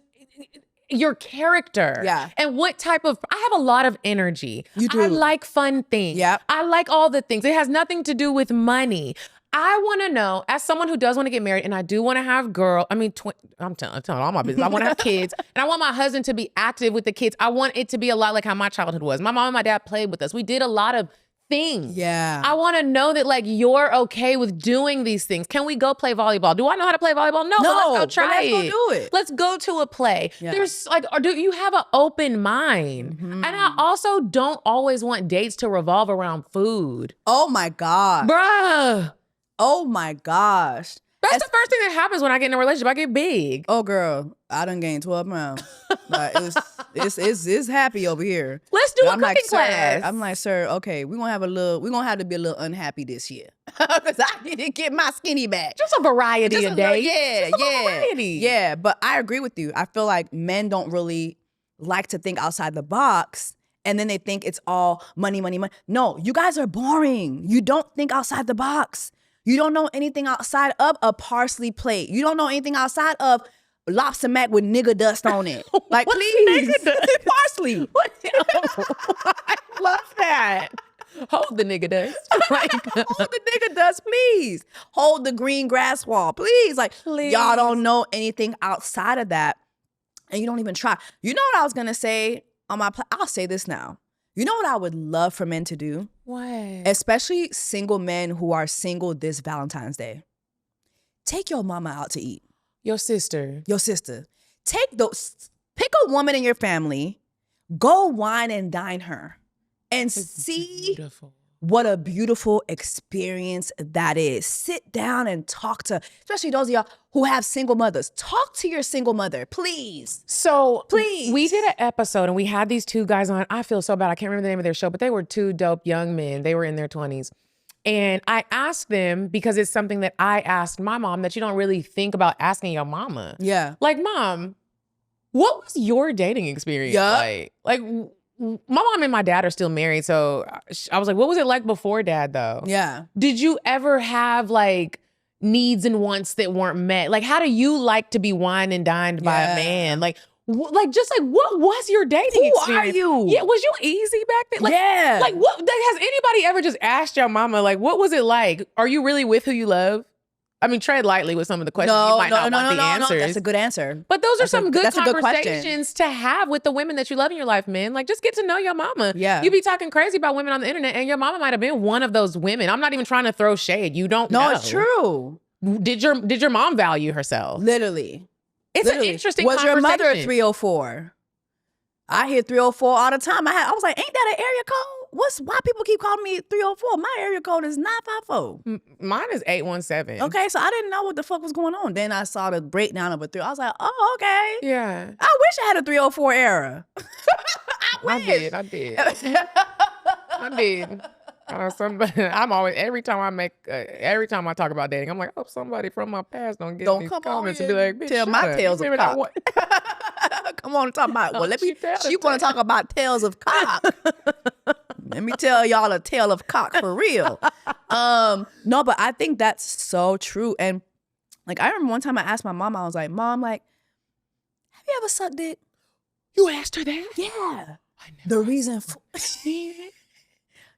your character. Yeah. And what type of, I have a lot of energy. You do. I like fun things. Yep. I like all the things. It has nothing to do with money. I want to know, as someone who does want to get married, and I do want to have I'm telling all my business. I want to have kids, and I want my husband to be active with the kids. I want it to be a lot like how my childhood was. My mom and my dad played with us. We did a lot of things. Yeah. I want to know that, like, you're okay with doing these things. Can we go play volleyball? Do I know how to play volleyball? No, but let's go try it. Let's go do it. Let's go to a play. Yeah. There's like, or do you have an open mind? And I also don't always want dates to revolve around food. Oh my God. Bruh. Oh my gosh. That's the first thing that happens when I get in a relationship. I get big. Oh girl, I done gained 12 pounds. Like, it's happy over here. Let's do But a I'm cooking like, class. Sir, I'm like, sir, okay, we're gonna have to be a little unhappy this year. Because I didn't get my skinny back. Just a variety Just of a little- days. Yeah, Just a yeah. variety. Yeah, but I agree with you. I feel like men don't really like to think outside the box. And then they think it's all money, money, money. No, you guys are boring. You don't think outside the box. You don't know anything outside of a parsley plate. You don't know anything outside of lobster mac with nigga dust on it. Like, What's please. nigga dust? Parsley. I love that. Hold the nigga dust. Like, Hold the nigga dust, please. Hold the green grass wall, please. Like, y'all don't know anything outside of that. And you don't even try. You know what I was going to say on my I'll say this now. You know what I would love for men to do? what? Especially single men who are single this Valentine's Day. Take your mama out to eat. Your sister. Your sister. Pick a woman in your family, go wine and dine her, and see Beautiful. what a beautiful experience that is. Sit down and talk to, especially those of y'all who have single mothers. Talk to your single mother, please. So Please. we did an episode and we had these two guys on. I feel so bad. I can't remember the name of their show, but they were two dope young men. They were in their 20s. And I asked them, because it's something that I asked my mom that you don't really think about asking your mama. Yeah. Like, Mom, what was your dating experience like? Like, my mom and my dad are still married. So I was like, what was it like before Dad, though? Yeah. Did you ever have, like, needs and wants that weren't met? Like, how do you like to be wined and dined by a man? Like, what was your dating experience? Who are you? Yeah, was you easy back then? Like, Yeah. Like, has anybody ever just asked your mama, like, what was it like? Are you really with who you love? I mean, tread lightly with some of the questions. You might not want the answers. That's a good answer. But those are some good that's a good question. conversations to have with the women that you love in your life, man. Like, just get to know your mama. Yeah. You be talking crazy about women on the internet, and your mama might have been one of those women. I'm not even trying to throw shade. You don't know. No, it's true. Did your mom value herself? Literally. It's an interesting Was your mother a conversation. 304? I hear 304 all the time. I was like, ain't that an area code? Why people keep calling me 304? My area code is 954. Mine is 817. Okay, so I didn't know what the fuck was going on. Then I saw the breakdown of a 3. I was like, oh, okay. Yeah. I wish I had a 304 era. I did. I did. I'm always, every time I talk about dating, I'm like, oh, somebody from my past don't get these come comments on and be like, bitch, tell shut my up. tales You of remember cock. that one? Come on and talk about, well, She you want to talk about tales of cock. Let me tell y'all a tale of cock for real. No, but I think that's so true. And like, I remember one time I asked my mom, I was like, Mom, like, have you ever sucked dick? You asked her that? Yeah. The reason for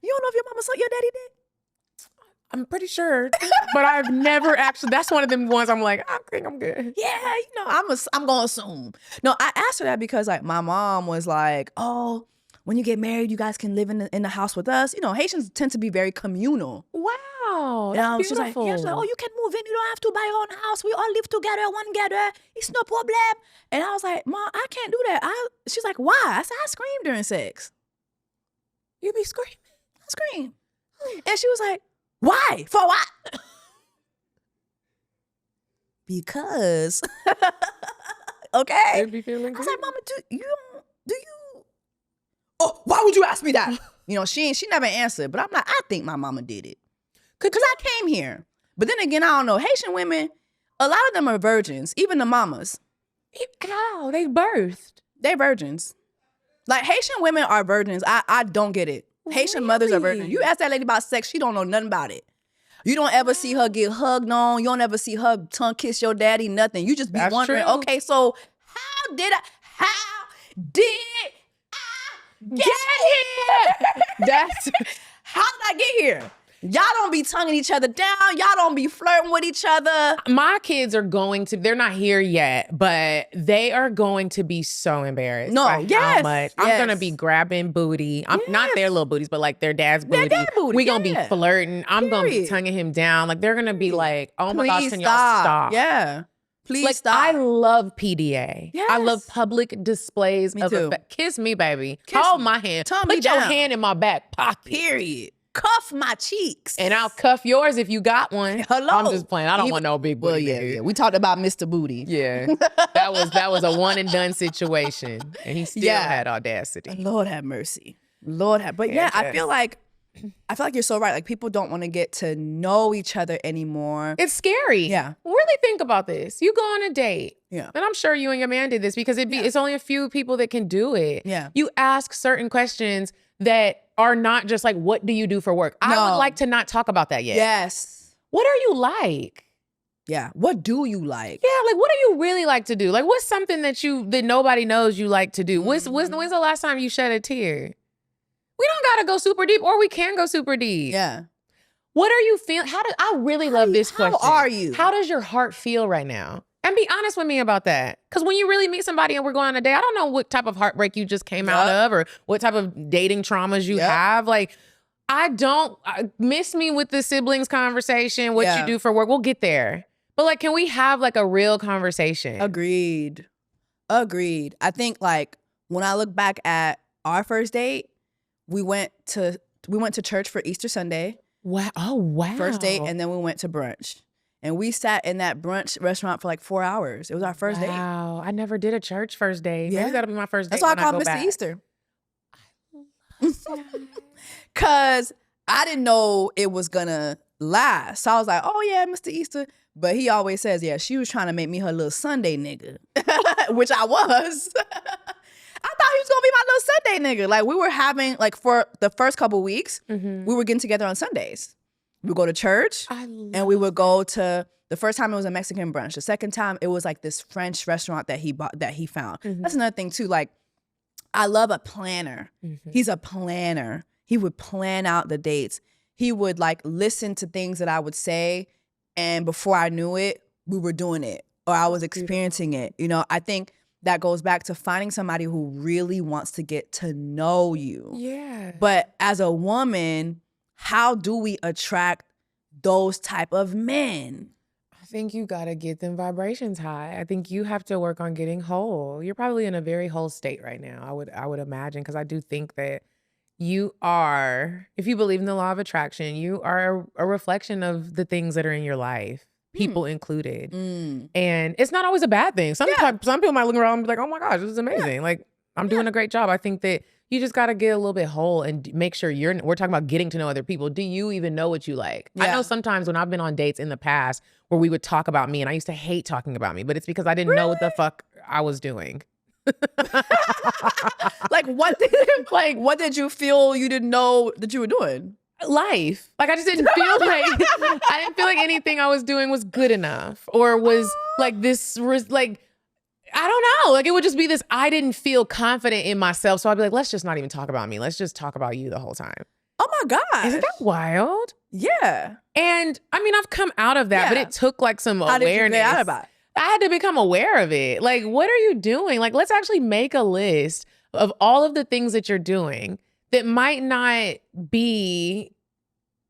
you don't know if your mama sucked your daddy dick? I'm pretty sure, but I've never actually. That's one of them ones I'm like, I think I'm good. Yeah, you know, I'm gonna assume. No, I asked her that because like my mom was like, oh, when you get married, you guys can live in the house with us. You know, Haitians tend to be very communal. Wow, And that's she's like, beautiful. oh, you can move in. You don't have to buy your own house. We all live together, one together. It's no problem. And I was like, Mom, I can't do that. She's like, why? I said, I scream during sex. You be screaming. I scream. And she was like, why? For what? because okay. They'd be feeling I was good. like, Mama, do you? Oh, why would you ask me that? You know, she never answered, but I'm like, I think my mama did it because I came here. But then again, I don't know. Haitian women, a lot of them are virgins, even the mamas. How? They birthed. They virgins. Like Haitian women are virgins. I don't get it. Haitian mothers are virgins. You ask that lady about sex, she don't know nothing about it. You don't ever see her get hugged on. You don't ever see her tongue kiss your daddy, nothing. You just be That's wondering, true. okay, so how did I get here? That's How did I get here? Y'all don't be tonguing each other down. Y'all don't be flirting with each other. my kids are going to. They're not here yet, but they are going to be so embarrassed. No, by how yes, much yes. I'm gonna be grabbing booty. I'm not their little booties, but like their dad's Their booty. dad booty, We gonna be yeah. flirting. I'm gonna be Period. tonguing him down. Like they're gonna be like, oh my gosh, Please can y'all stop? Yeah. Please Like stop. I love PDA. I love Yes. public displays Me of too. affection. Kiss me, baby. Kiss Hold me. my hand. Tongue me Put your down. hand in my back pocket. Period. Cuff my cheeks. And I'll cuff yours if you got one. Hello. I'm just playing. I don't Even- want no big booty. Well, yeah, nigga. yeah. We talked about Mr. Booty. Yeah. That was a one and done situation. And he still Yeah. had audacity. Lord have mercy. Lord have. But yeah, I Jess. feel like you're so right. Like people don't want to get to know each other anymore. It's scary. Yeah. Really think about this. You go on a date. Yeah. And I'm sure you and your man did this because it's only a few people that can do it. Yeah. You ask certain questions that are not just like, what do you do for work? I No. would like to not talk about that yet. Yes. What are you like? Yeah. What do you like? Yeah, like what do you really like to do? Like what's something that nobody knows you like to do? When's the last time you shed a tear? We don't gotta go super deep, or we can go super deep. Yeah. What are you feeling? I really love this question. How are you? How does your heart feel right now? And be honest with me about that. Because when you really meet somebody and we're going on a date, I don't know what type of heartbreak you just came out of or what type of dating traumas you have. Like, miss me with the siblings conversation, what you do for work. We'll get there. But like, can we have like a real conversation? Agreed. I think like when I look back at our first date, we went to church for Easter Sunday. Wow. Oh, wow. First date, and then we went to brunch. And we sat in that brunch restaurant for like 4 hours. It was our first date. Wow. I never did a church first date. Yeah. Maybe that'll be my first date. That's why I when called go Mr. back. Easter. Cause I didn't know it was gonna last. So I was like, oh yeah, Mr. Easter. But he always says, yeah, she was trying to make me her little Sunday nigga. Which I was. I thought he was gonna be my little Sunday nigga. Like we were having, like for the first couple weeks, we were getting together on Sundays. We would go to church and we would go to, the first time it was a Mexican brunch. The second time it was like this French restaurant that he found. That's another thing too. Like I love a planner. He's a planner. He would plan out the dates. He would like listen to things that I would say, and before I knew it, we were doing it or I was experiencing it. You know, I think that goes back to finding somebody who really wants to get to know you. Yeah. But as a woman, how do we attract those type of men? I think you got to get them vibrations high. I think you have to work on getting whole. You're probably in a very whole state right now. I would imagine, because I do think that you are, if you believe in the law of attraction, you are a reflection of the things that are in your life, people included. And it's not always a bad thing. Some people might look around and be like, oh my gosh, this is amazing. Like, I'm doing a great job. I think that you just got to get a little bit whole and make sure we're talking about getting to know other people. Do you even know what you like? I know sometimes when I've been on dates in the past where we would talk about me, and I used to hate talking about me, but it's because I didn't know what the fuck I was doing. Like what did you feel you didn't know that you were doing? Life. Like I just didn't feel like anything I was doing was good enough or was like this like, I don't know. Like it would just be this, I didn't feel confident in myself. So I'd be like, let's just not even talk about me. Let's just talk about you the whole time. Oh my God. Isn't that wild? Yeah. And I mean, I've come out of that, but it took like some How awareness. did you get out about it? I had to become aware of it. Like, what are you doing? Like, let's actually make a list of all of the things that you're doing that might not be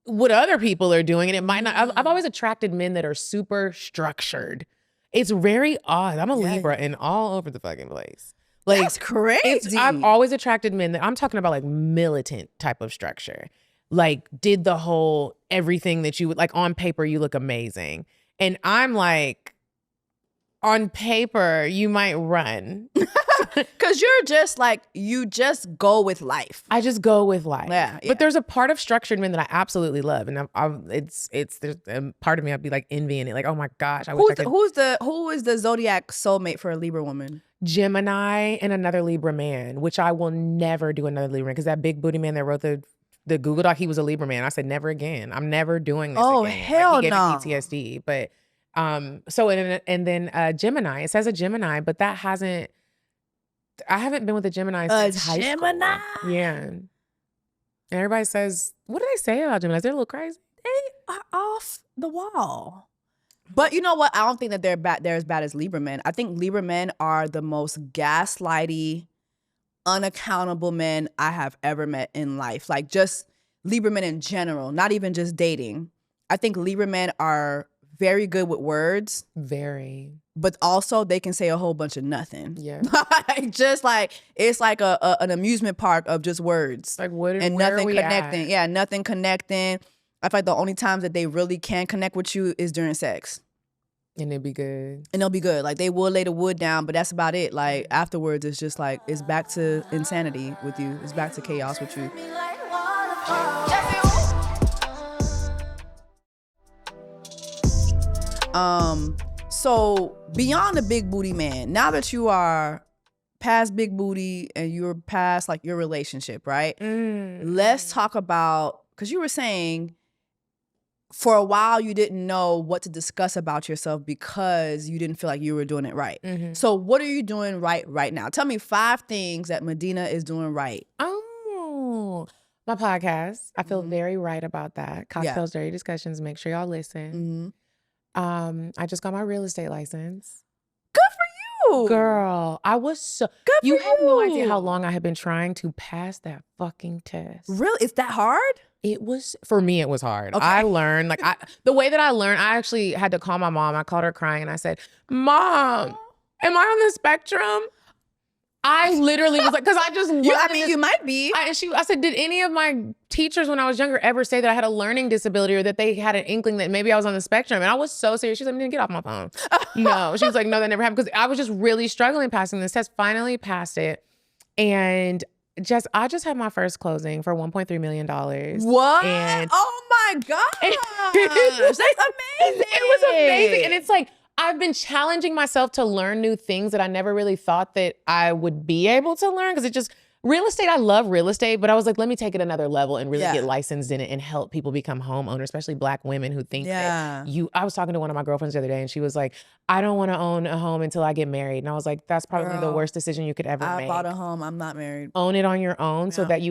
what other people are doing. And it might not, I've always attracted men that are super structured. It's very odd. I'm a Libra and all over the fucking place. Like, that's crazy. I've always attracted men that I'm talking about like militant type of structure. Like did the whole everything that you would like on paper, you look amazing. And I'm like, on paper, you might run. Because you're just like, you just go with life. I just go with life. Yeah. But there's a part of structured men that I absolutely love. And there's a part of me, I'd be like envying it. Like, oh my gosh, I wish I could. Who is the zodiac soulmate for a Libra woman? Gemini and another Libra man, which I will never do another Libra man, because that big booty man that wrote the Google Doc, he was a Libra man. I said, never again. I'm never doing this Oh, again. hell he gave me no. PTSD. But and then Gemini. It says a Gemini, but I haven't been with a Gemini since high Gemini? school. Yeah. And everybody says, what do they say about Geminis? They're a little crazy. They are off the wall. But you know what? I don't think that they're as bad as Libra men. I think Libra men are the most gaslighty, unaccountable men I have ever met in life. Like just Libra men in general, not even just dating. I think Libra men are very good with words. Very. But also they can say a whole bunch of nothing. Yeah. Just like, it's like an amusement park of just words. Like where nothing connecting. Yeah, nothing connecting. I feel like the only times that they really can connect with you is during sex. And it'd be good. And they'll be good. Like they will lay the wood down, but that's about it. Like afterwards, it's just like, it's back to insanity with you. It's back to chaos with you. So beyond the big booty man, now that you are past big booty and you're past like your relationship, right? Let's talk about, because you were saying for a while you didn't know what to discuss about yourself because you didn't feel like you were doing it right. So what are you doing right now? Tell me 5 things that Medinah is doing right. Oh, my podcast. I feel very right about that. Cocktails, Dirty Discussions. Make sure y'all listen. I just got my real estate license. Good for you. Girl, I was so... Good for you have no you. idea how long I have been trying to pass that fucking test. Really? It's that hard? It was, for me, it was hard. Okay. I learned, like, the way that I learned, I actually had to call my mom. I called her crying and I said, Mom, am I on the spectrum? I literally was like, because I just you might be. I said, did any of my teachers when I was younger ever say that I had a learning disability or that they had an inkling that maybe I was on the spectrum? And I was so serious. She's like, get off my phone. No, she was like, no, that never happened. Because I was just really struggling passing this test. Finally passed it. And Jess, I just had my first closing for $1.3 million. What? And oh my gosh. That's amazing. It was amazing. And it's like, I've been challenging myself to learn new things that I never really thought that I would be able to learn. Because it just, real estate, I love real estate, but I was like, let me take it another level and really get licensed in it and help people become homeowners, especially Black women who think that I was talking to one of my girlfriends the other day and she was like, I don't want to own a home until I get married. And I was like, that's probably the worst decision you could ever make. I bought a home. I'm not married. Own it on your own so that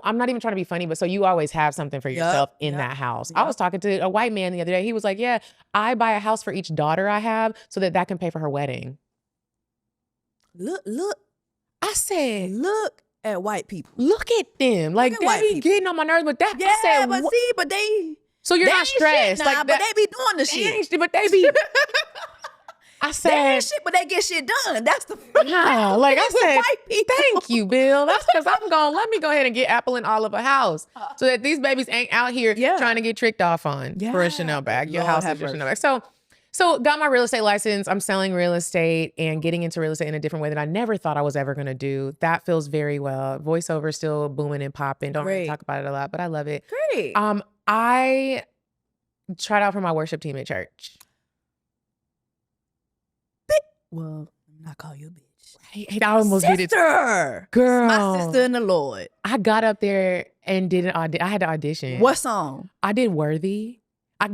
I'm not even trying to be funny, but so you always have something for yourself in that house. I was talking to a white man the other day. He was like, yeah, I buy a house for each daughter I have so that can pay for her wedding. Look. I said, look at white people. Look at them. Like, they be getting on my nerves, but that I said, but they... So you're not stressed. Shit, but they be doing the shit. But they be... I said... They ain't shit, but they get shit done. That's the... Nah, like I said, thank you, Bill. That's because let me go ahead and get Apple and Olive a house so that these babies ain't out here trying to get tricked off on for a Chanel bag. Your house is your Chanel bag. So got my real estate license. I'm selling real estate and getting into real estate in a different way that I never thought I was ever going to do. That feels very well. Voiceover still booming and popping. Don't really talk about it a lot, but I love it. Great. I tried out for my worship team at church. Well, I'm not call you a bitch. Right? I almost did it. Sister! Girl. My sister in the Lord. I got up there and did I had to audition. What song? I did Worthy.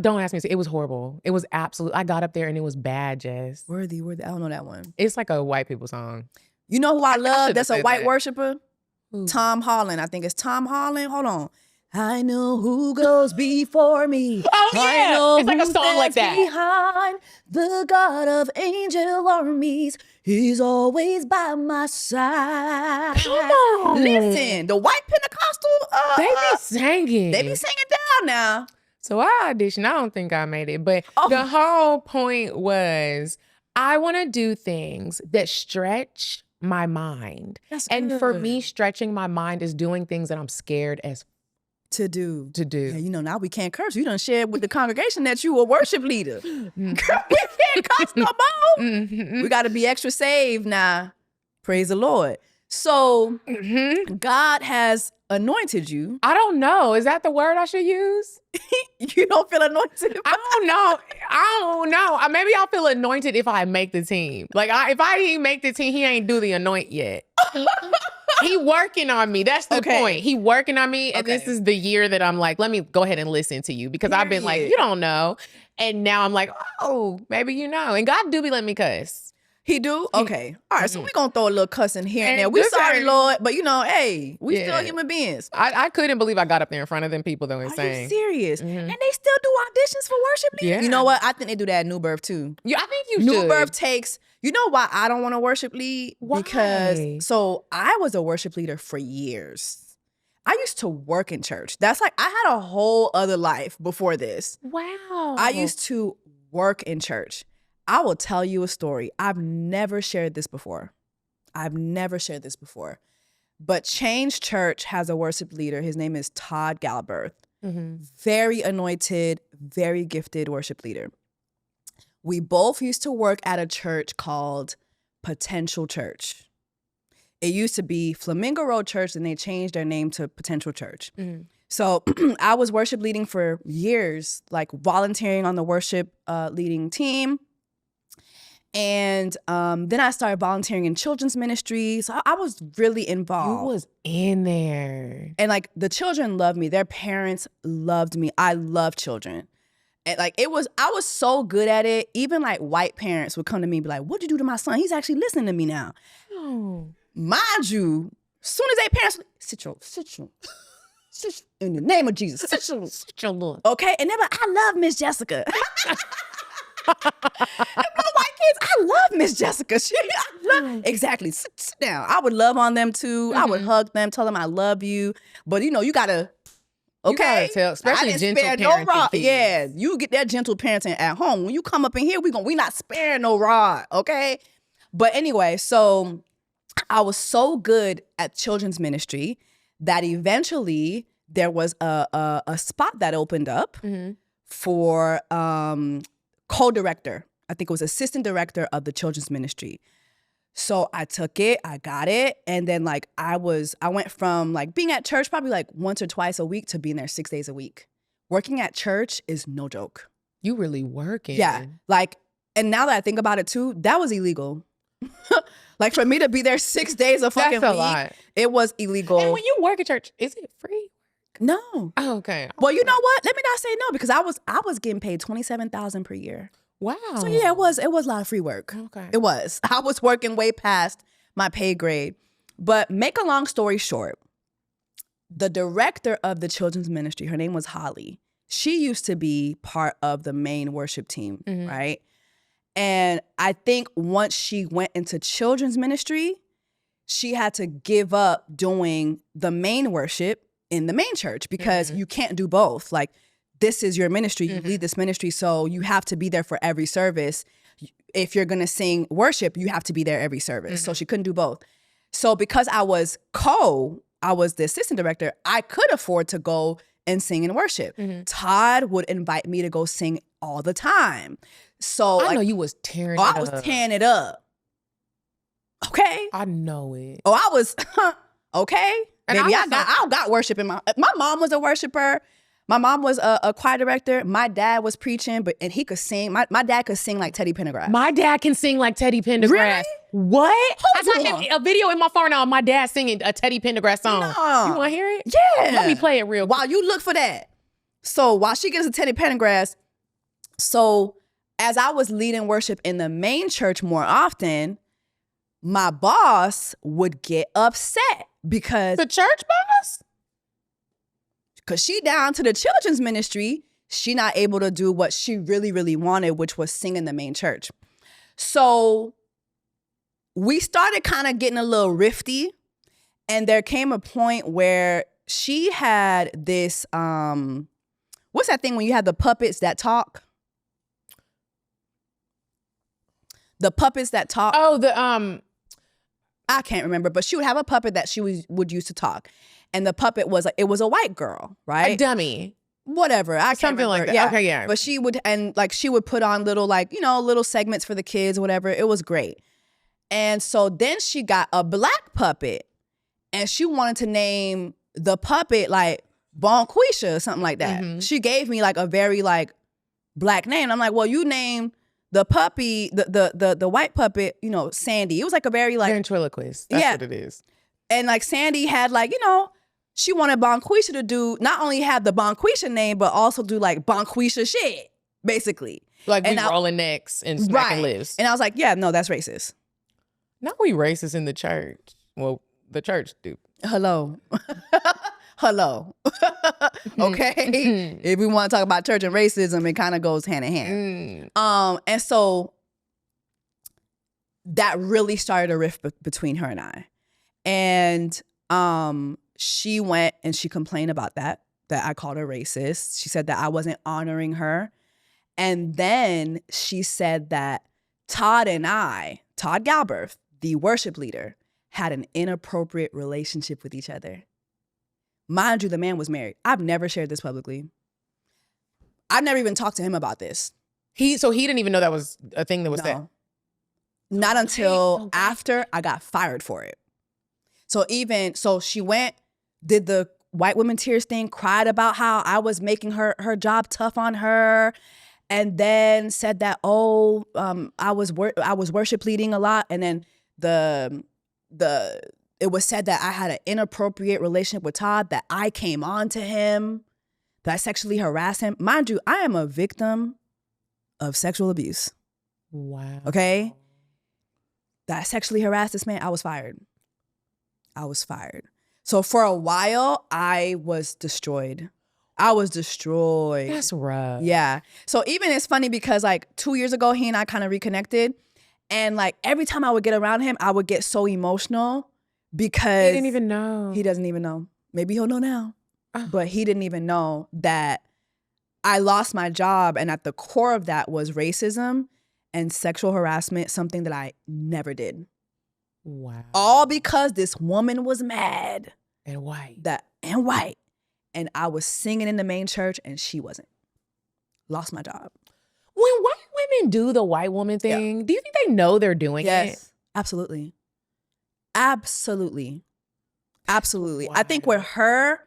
Don't ask me. It was horrible. It was absolute. I got up there and it was bad, Jess. Worthy. I don't know that one. It's like a white people song. You know who I love? That's a white that. worshiper? Who? Tom Holland. I think it's Tom Holland. Hold on. I know who goes before me. Oh, yeah. I know it's like a song like that. Behind the God of angel armies. He's always by my side. Come on. Listen, the white Pentecostal. They be singing. They be singing down now. So I auditioned. I don't think I made it. But the whole point was I want to do things that stretch my mind. That's and good. for me, stretching my mind is doing things that I'm scared as to do. Yeah, you know, now we can't curse. You done shared with the congregation that you a worship leader. Girl, we can't cuss no more. Mhm. We got to be extra saved now. Praise the Lord. So God has anointed you. I don't know. Is that the word I should use? You don't feel anointed? I don't know. Maybe I'll feel anointed if I make the team. Like if I didn't make the team, he ain't do the anoint yet. He working on me. That's the point. He working on me. And this is the year that I'm like, let me go ahead and listen to you because I've been like, you don't know. And now I'm like, oh, maybe you know. And God do be letting me cuss. He do? Okay. All right. So we're going to throw a little cussing here and there. We sorry, Lord. But you know, hey, we still human beings. I couldn't believe I got up there in front of them people though and Are sang. you serious? And they still do auditions for worship leaders? Yeah. You know what? I think they do that at New Birth too. Yeah, I think you New should. Birth takes, you know why I don't want to worship lead? Why? Because, so I was a worship leader for years. I used to work in church. That's like, I had a whole other life before this. Wow. I used to work in church. I will tell you a story. I've never shared this before. But Change Church has a worship leader. His name is Todd Galbraith. Very anointed, very gifted worship leader. We both used to work at a church called Potential Church. It used to be Flamingo Road Church, and they changed their name to Potential Church. So I was worship leading for years, like volunteering on the worship leading team. And then I started volunteering in children's ministry. So I was really involved. You was in there. And like the children loved me. Their parents loved me. I love children. And like I was so good at it. Even like white parents would come to me and be like, what'd you do to my son? He's actually listening to me now. Oh. Mind you, as soon as they parents, sit in the name of Jesus. Sit your Lord. Okay? And they're like, I love Miss Jessica. And my white kids, I love Miss Jessica. Exactly. Sit down. I would love on them too. I would hug them, tell them I love you. But you know, you gotta, okay. You gotta tell, especially gentle parenting kids. Yeah, you get that gentle parenting at home. When you come up in here, we not sparing no rod, okay? But anyway, so I was so good at children's ministry that eventually there was a spot that opened up for co-director. I think it was assistant director of the children's ministry. So I took it, I got it, and then like I went from like being at church probably like once or twice a week to being there 6 days a week. Working at church is no joke. You really working. Yeah, like, and now that I think about it too, that was illegal. Like for me to be there 6 days a fucking That's a week, lot. it was illegal. And when you work at church, is it free? No. Oh, okay. Well, you know what? Let me not say no because I was getting paid $27,000 per year. Wow. So yeah, it was a lot of free work. Okay. It was. I was working way past my pay grade. But make a long story short, the director of the children's ministry, her name was Holly. She used to be part of the main worship team, right? And I think once she went into children's ministry, she had to give up doing the main worship in the main church because you can't do both. Like, this is your ministry. You lead this ministry, so you have to be there for every service. If you're going to sing worship, you have to be there every service. So she couldn't do both. So because I was the assistant director, I could afford to go and sing in worship. Todd would invite me to go sing all the time. So I know you was tearing it I up. was tearing it up. Okay? I know it. Oh, I was, okay? And Baby, I I got worship in my mom was a worshiper. My mom was a choir director. My dad was preaching, and he could sing. My dad could sing like Teddy Pendergrass. My dad can sing like Teddy Pendergrass. Really? What? I Hold got on. a video in my phone now of my dad singing a Teddy Pendergrass song. No. You want to hear it? Yeah. Let me play it real quick. While you look for that. So while she gets to Teddy Pendergrass, so as I was leading worship in the main church more often, my boss would get upset because The church boss? she down to the children's ministry, she not able to do what she really, really wanted, which was sing in the main church. So we started kind of getting a little rifty, and there came a point where she had this, what's that thing when you have the puppets that talk? The puppets that talk. Oh, I can't remember, but she would have a puppet that she would use to talk. And the puppet was it was a white girl, right? a dummy. whatever. I can't Something like remember. that. Okay, yeah. But she would put on little little segments for the kids, whatever. It was great. And so then she got a black puppet, and she wanted to name the puppet like Bonquisha or something like that. Mm-hmm. She gave me like a very like black name. I'm like, well, you named the puppy, the white puppet, Sandy. It was like a very like Ventriloquist. That's what it is. And like Sandy had like, she wanted Bonquisha to do not only have the Bonquisha name, but also do like Bonquisha shit, basically. Like we rolling necks and smacking lips. And I was like, yeah, no, that's racist. Not we racist in the church. Well, the church do. Hello. Hello. Okay. If we want to talk about church and racism, it kind of goes hand in hand. And so that really started a rift between her and I. And she went and she complained about that I called her racist. She said that I wasn't honoring her. And then she said that Todd Galbraith, the worship leader, had an inappropriate relationship with each other. Mind you, the man was married. I've never shared this publicly. I've never even talked to him about this. So he didn't even know that was a thing that was said? Not until after I got fired for it. So she went, did the white women tears thing, cried about how I was making her job tough on her, and then said that, I was worship leading a lot, and then it was said that I had an inappropriate relationship with Todd, that I came on to him, that I sexually harassed him. Mind you, I am a victim of sexual abuse. Wow. Okay? That I sexually harassed this man, I was fired. So for a while, I was destroyed. That's rough. Yeah. So even it's funny because like 2 years ago, he and I kind of reconnected. And like every time I would get around him, I would get so emotional because He didn't even know. He doesn't even know. Maybe he'll know now. But he didn't even know that I lost my job. And at the core of that was racism and sexual harassment, something that I never did. Wow. All because this woman was mad. And white. And I was singing in the main church and she wasn't. Lost my job. When white women do the white woman thing, do you think they know they're doing it? Yes, absolutely. Absolutely. Wow. I think with her,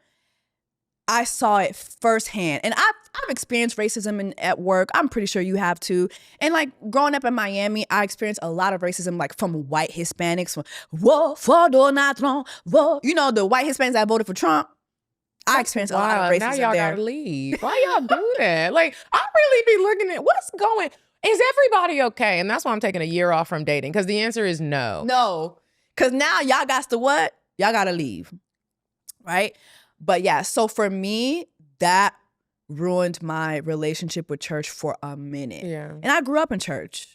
I saw it firsthand. And I've experienced racism at work. I'm pretty sure you have too. And like growing up in Miami, I experienced a lot of racism like from white Hispanics. For Donald Trump. The white Hispanics that voted for Trump. I experienced a lot of racism now y'all there. gotta leave. Why y'all do that? Like, I really be looking at what's going. Is everybody okay? And that's why I'm taking a year off from dating, because the answer is no. No, because now y'all got to what? Y'all got to leave, right? But yeah, so for me, that ruined my relationship with church for a minute. Yeah. And I grew up in church.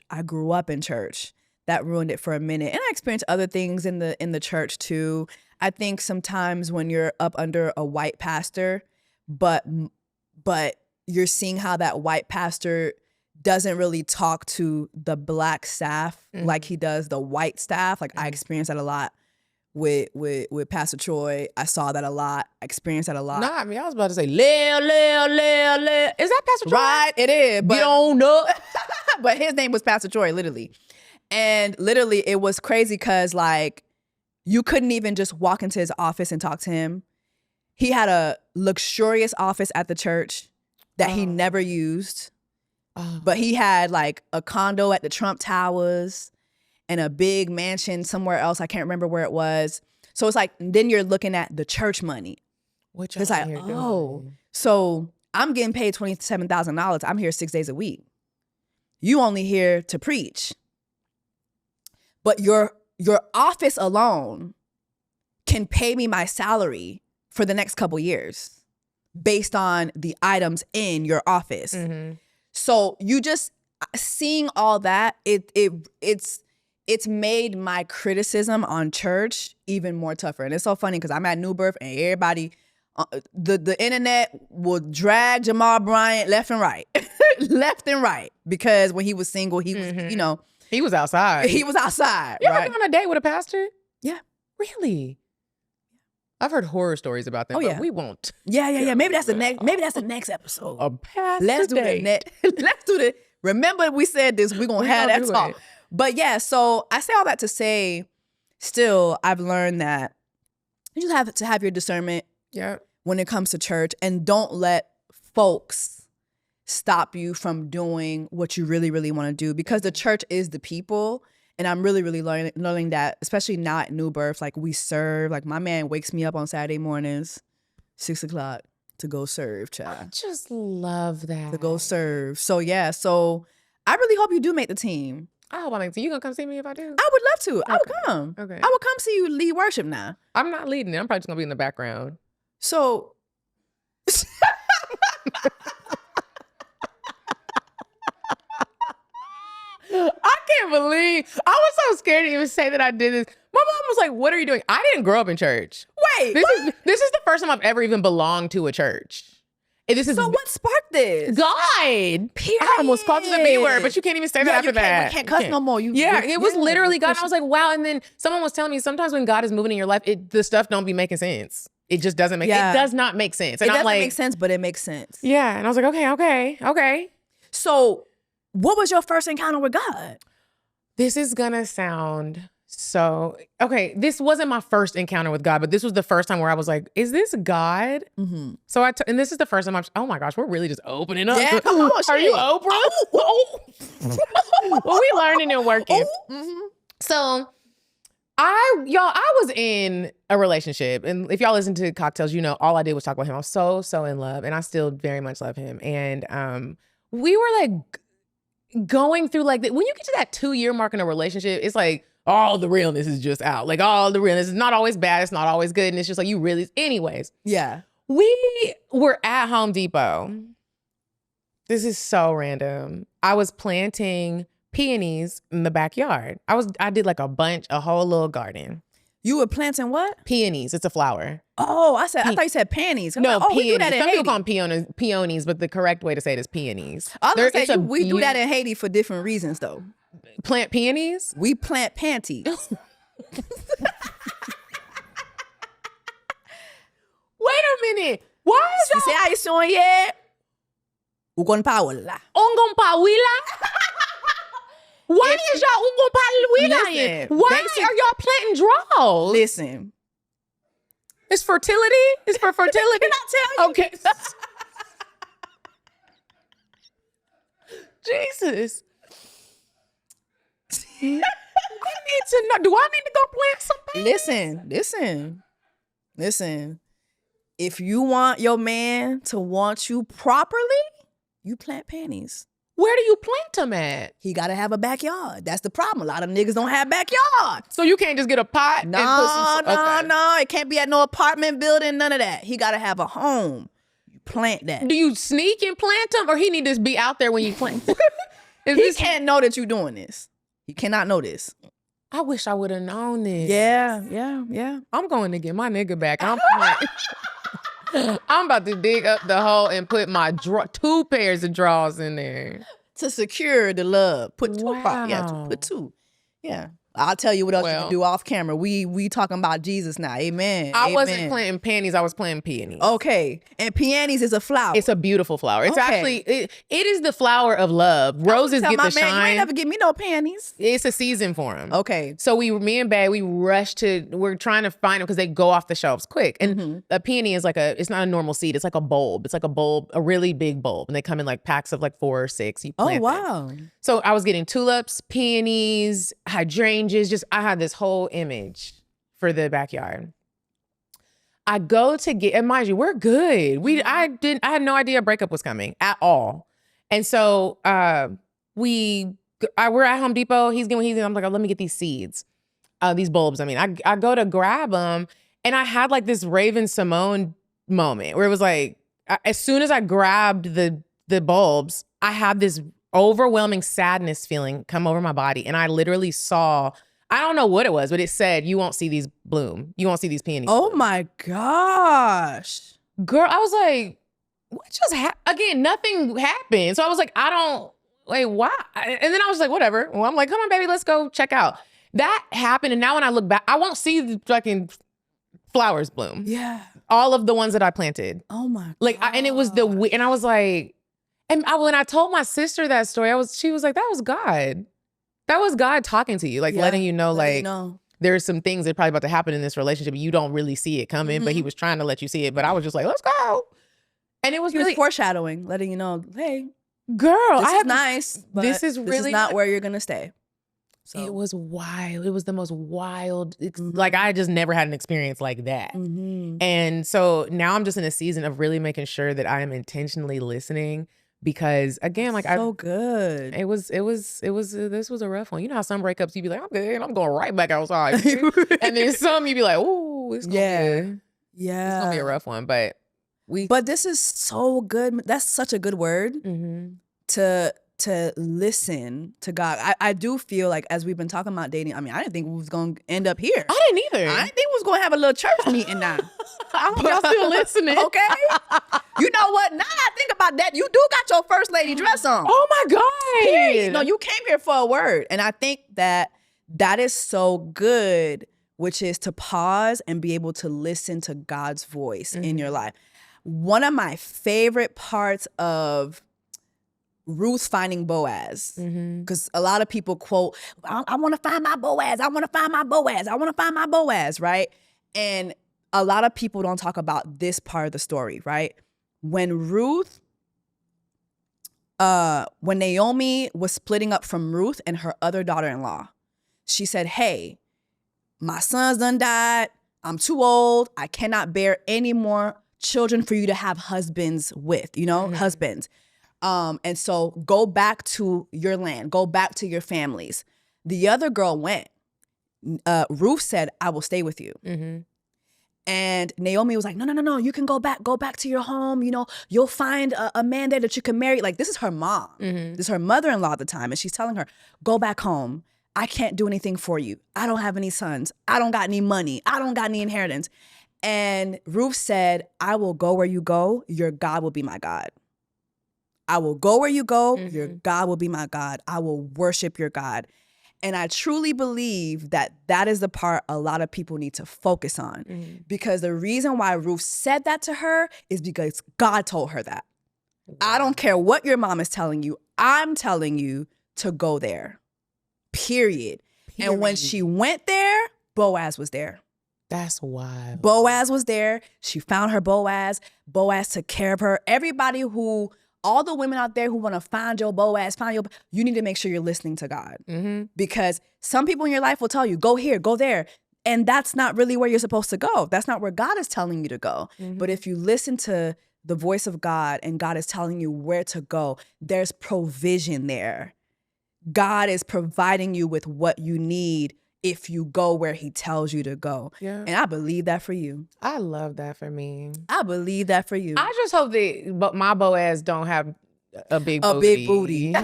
That ruined it for a minute. And I experienced other things in the church too. I think sometimes when you're up under a white pastor, but you're seeing how that white pastor doesn't really talk to the black staff like he does the white staff. Like I experienced that a lot with Pastor Troy. I saw that a lot. I experienced that a lot. Nah, I was about to say, Lil. Is that Pastor Troy? Right, it is. But, you don't know. But his name was Pastor Troy, literally. And literally it was crazy because like, you couldn't even just walk into his office and talk to him. He had a luxurious office at the church that he never used. But he had like a condo at the Trump Towers and a big mansion somewhere else. I can't remember where it was. So it's like, then you're looking at the church money. Which it's like, so I'm getting paid $27,000. I'm here 6 days a week. You only here to preach. But your office alone can pay me my salary for the next couple years based on the items in your office. Mm-hmm. So you just seeing all that, it's made my criticism on church even more tougher. And it's so funny because I'm at New Birth and everybody, the internet will drag Jamal Bryant left and right, because when he was single, he was, he was outside. He was outside. You right? ever been on a date with a pastor? Yeah. Really? I've heard horror stories about them, Oh, but yeah. we won't. Yeah. Maybe that's the next. Maybe that's the next episode. Past Let's the do date. the next. Let's do the. Remember, we said this. We're gonna have that gonna do talk. it. But yeah, so I say all that to say, still, I've learned that you just have to have your discernment Yeah. when it comes to church, and don't let folks stop you from doing what you really, really want to do, because the church is the people. And I'm really, really learning that, especially now at New Birth, like we serve. Like my man wakes me up on Saturday mornings, 6 o'clock, to go serve, I child. just love that. To go serve. So yeah, so I really hope you do make the team. I hope I make it. You gonna come see me if I do? I would love to. I would Okay. come. Okay. I would come see you lead worship now. I'm not leading it. I'm probably just gonna be in the background. So I can't believe I was so scared to even say that I did this. My mom was like, "What are you doing?" I didn't grow up in church. wait, This is the first time I've ever even belonged to a church. And this is so what sparked this? God. I almost called it the B word, but you can't even say that Yeah, after you that. can't cuss no more. Yeah, it was literally God. And I was like, wow. And then someone was telling me sometimes when God is moving in your life, the stuff don't be making sense. It just doesn't make. Yeah. It does not make sense. It And I'm doesn't like, make sense, but it makes sense. yeah. And I was like, okay. So what was your first encounter with God? This is gonna sound so okay. This wasn't my first encounter with God, but this was the first time where I was like, "Is this God?" Mm-hmm. So and this is the first time I'm. Oh my gosh, we're really just opening up. Yeah, come on, Are you shit. Oprah? Well, we learning and working. Mm-hmm. So I was in a relationship, and if y'all listen to Cocktails, you know all I did was talk about him. I was so in love, and I still very much love him. And we were like going through like when you get to that 2-year mark in a relationship, it's like all the realness is just out. Like all the realness is not always bad, it's not always good, and it's just like you really. Anyways, Yeah. we were at Home Depot. This is so random. I was planting peonies in the backyard. I did like a whole little garden. You were planting what? Peonies, it's a flower. Oh, I thought you said panties. I'm No, like, we do peonies. that in Some Haiti. people call them peonies, but the correct way to say it is peonies. I was gonna It's say, a we do that in Haiti for different reasons, though. plant peonies. We plant panties. Wait a minute. Why is You say how you doing yet? Ugon Paola. Ongong Pawila? Why is y'all Ongong Pawila? Listen, Why basic- are y'all planting draws? Listen, It's fertility? It's for fertility? can I tell you? Okay. Jesus. I need to know. Do I need to go plant some? Listen. If you want your man to want you properly, you plant panties. Where do you plant them at? He gotta have a backyard. That's the problem. A lot of niggas don't have backyards. So you can't just get a pot and put some... Okay. No. It can't be at no apartment building, none of that. He gotta have a home. You plant that. Do you sneak and plant them, or he need to be out there when you plant them? He can't know that you're doing this. He cannot know this. I wish I would have known this. Yeah. I'm going to get my nigga back. I'm about to dig up the hole and put my 2 pairs of drawers in there. To secure the love. Put 2 Wow. put 2. Yeah. I'll tell you what else you Well. can do off camera. We talking about Jesus now. Amen. I Amen. wasn't planting panties. I was planting peonies. Okay. And peonies is a flower. It's a beautiful flower. It's Okay. actually, it is the flower of love. Roses Tell get my the man, you ain't shine. never give me no panties. It's a season for them. Okay. So me and Bae, we're trying to find them because they go off the shelves quick. And a peony is it's not a normal seed. It's like a bulb. It's like a bulb, a really big bulb. And they come in like packs of like 4 or 6. You plant them. wow. So I was getting tulips, peonies, hydrangeas. I had this whole image for the backyard. I go to get, and mind you, we're good. I had no idea a breakup was coming at all. And so we're at Home Depot. I'm like, oh, let me get these seeds, these bulbs. I mean, I go to grab them, and I had like this Raven Simone moment where it was like, as soon as I grabbed the bulbs, I had this overwhelming sadness feeling come over my body. And I literally saw, I don't know what it was, but it said, you won't see these bloom. You won't see these peonies. Oh my gosh. Girl, I was like, what just happened? Again, nothing happened. So I was like, wait, why? And then I was like, whatever. Well, I'm like, come on, baby, let's go check out. That happened. And now when I look back, I won't see the fucking flowers bloom. Yeah. All of the ones that I planted. Oh my. Like, and it was and I was like, when I told my sister that story, she was like, that was God. That was God talking to you, like letting you know, like, there's some things that are probably about to happen in this relationship. You don't really see it coming, but he was trying to let you see it. But I was just like, let's go. And it was He really was foreshadowing, letting you know, hey, girl, this is nice. But this is really not where you're gonna stay. So. It was wild. It was the most wild. Like, I just never had an experience like that. And so now I'm just in a season of really making sure that I am intentionally listening, because again, like, so good. This was a rough one. You know how some breakups you be like, I'm good, and I'm going right back outside. And then some you be like, oh, it's gonna be a rough one. But this is so good. That's such a good word to listen to God. I do feel like, as we've been talking about dating, I mean, I didn't think we was going to end up here. I didn't either. I didn't think we was going to have a little church meeting now. I hope y'all still listening. Okay. You know what? Now that I think about that, you do got your first lady dress on. Oh my God. Period. No, you came here for a word. And I think that is so good, which is to pause and be able to listen to God's voice in your life. One of my favorite parts of Ruth finding Boaz, because a lot of people quote, I want to find my Boaz. I want to find my Boaz. I want to find my Boaz, right? And a lot of people don't talk about this part of the story, right? When Naomi was splitting up from Ruth and her other daughter-in-law, she said, hey, my son's done died. I'm too old. I cannot bear any more children for you to have husbands with, husbands. And so go back to your land, go back to your families. The other girl went. Ruth said, I will stay with you. And Naomi was like, no, you can go back to your home. You'll find a man there that you can marry. Like, this is her mom. This is her mother-in-law at the time. And she's telling her, go back home. I can't do anything for you. I don't have any sons. I don't got any money. I don't got any inheritance. And Ruth said, I will go where you go. Your God will be my God. I will go where you go. Your God will be my God. I will worship your God. And I truly believe that is the part a lot of people need to focus on. Because the reason why Ruth said that to her is because God told her that. Wow. I don't care what your mom is telling you. I'm telling you to go there. Period. And when she went there, Boaz was there. That's wild. Boaz was there. She found her Boaz. Boaz took care of her. All the women out there who want to find your Boaz, you need to make sure you're listening to God. Because some people in your life will tell you, go here, go there. And that's not really where you're supposed to go. That's not where God is telling you to go. But if you listen to the voice of God and God is telling you where to go, there's provision there. God is providing you with what you need if you go where he tells you to go. Yeah. And I believe that for you. I love that for me. I believe that for you. I just hope that my Boaz don't have a big booty.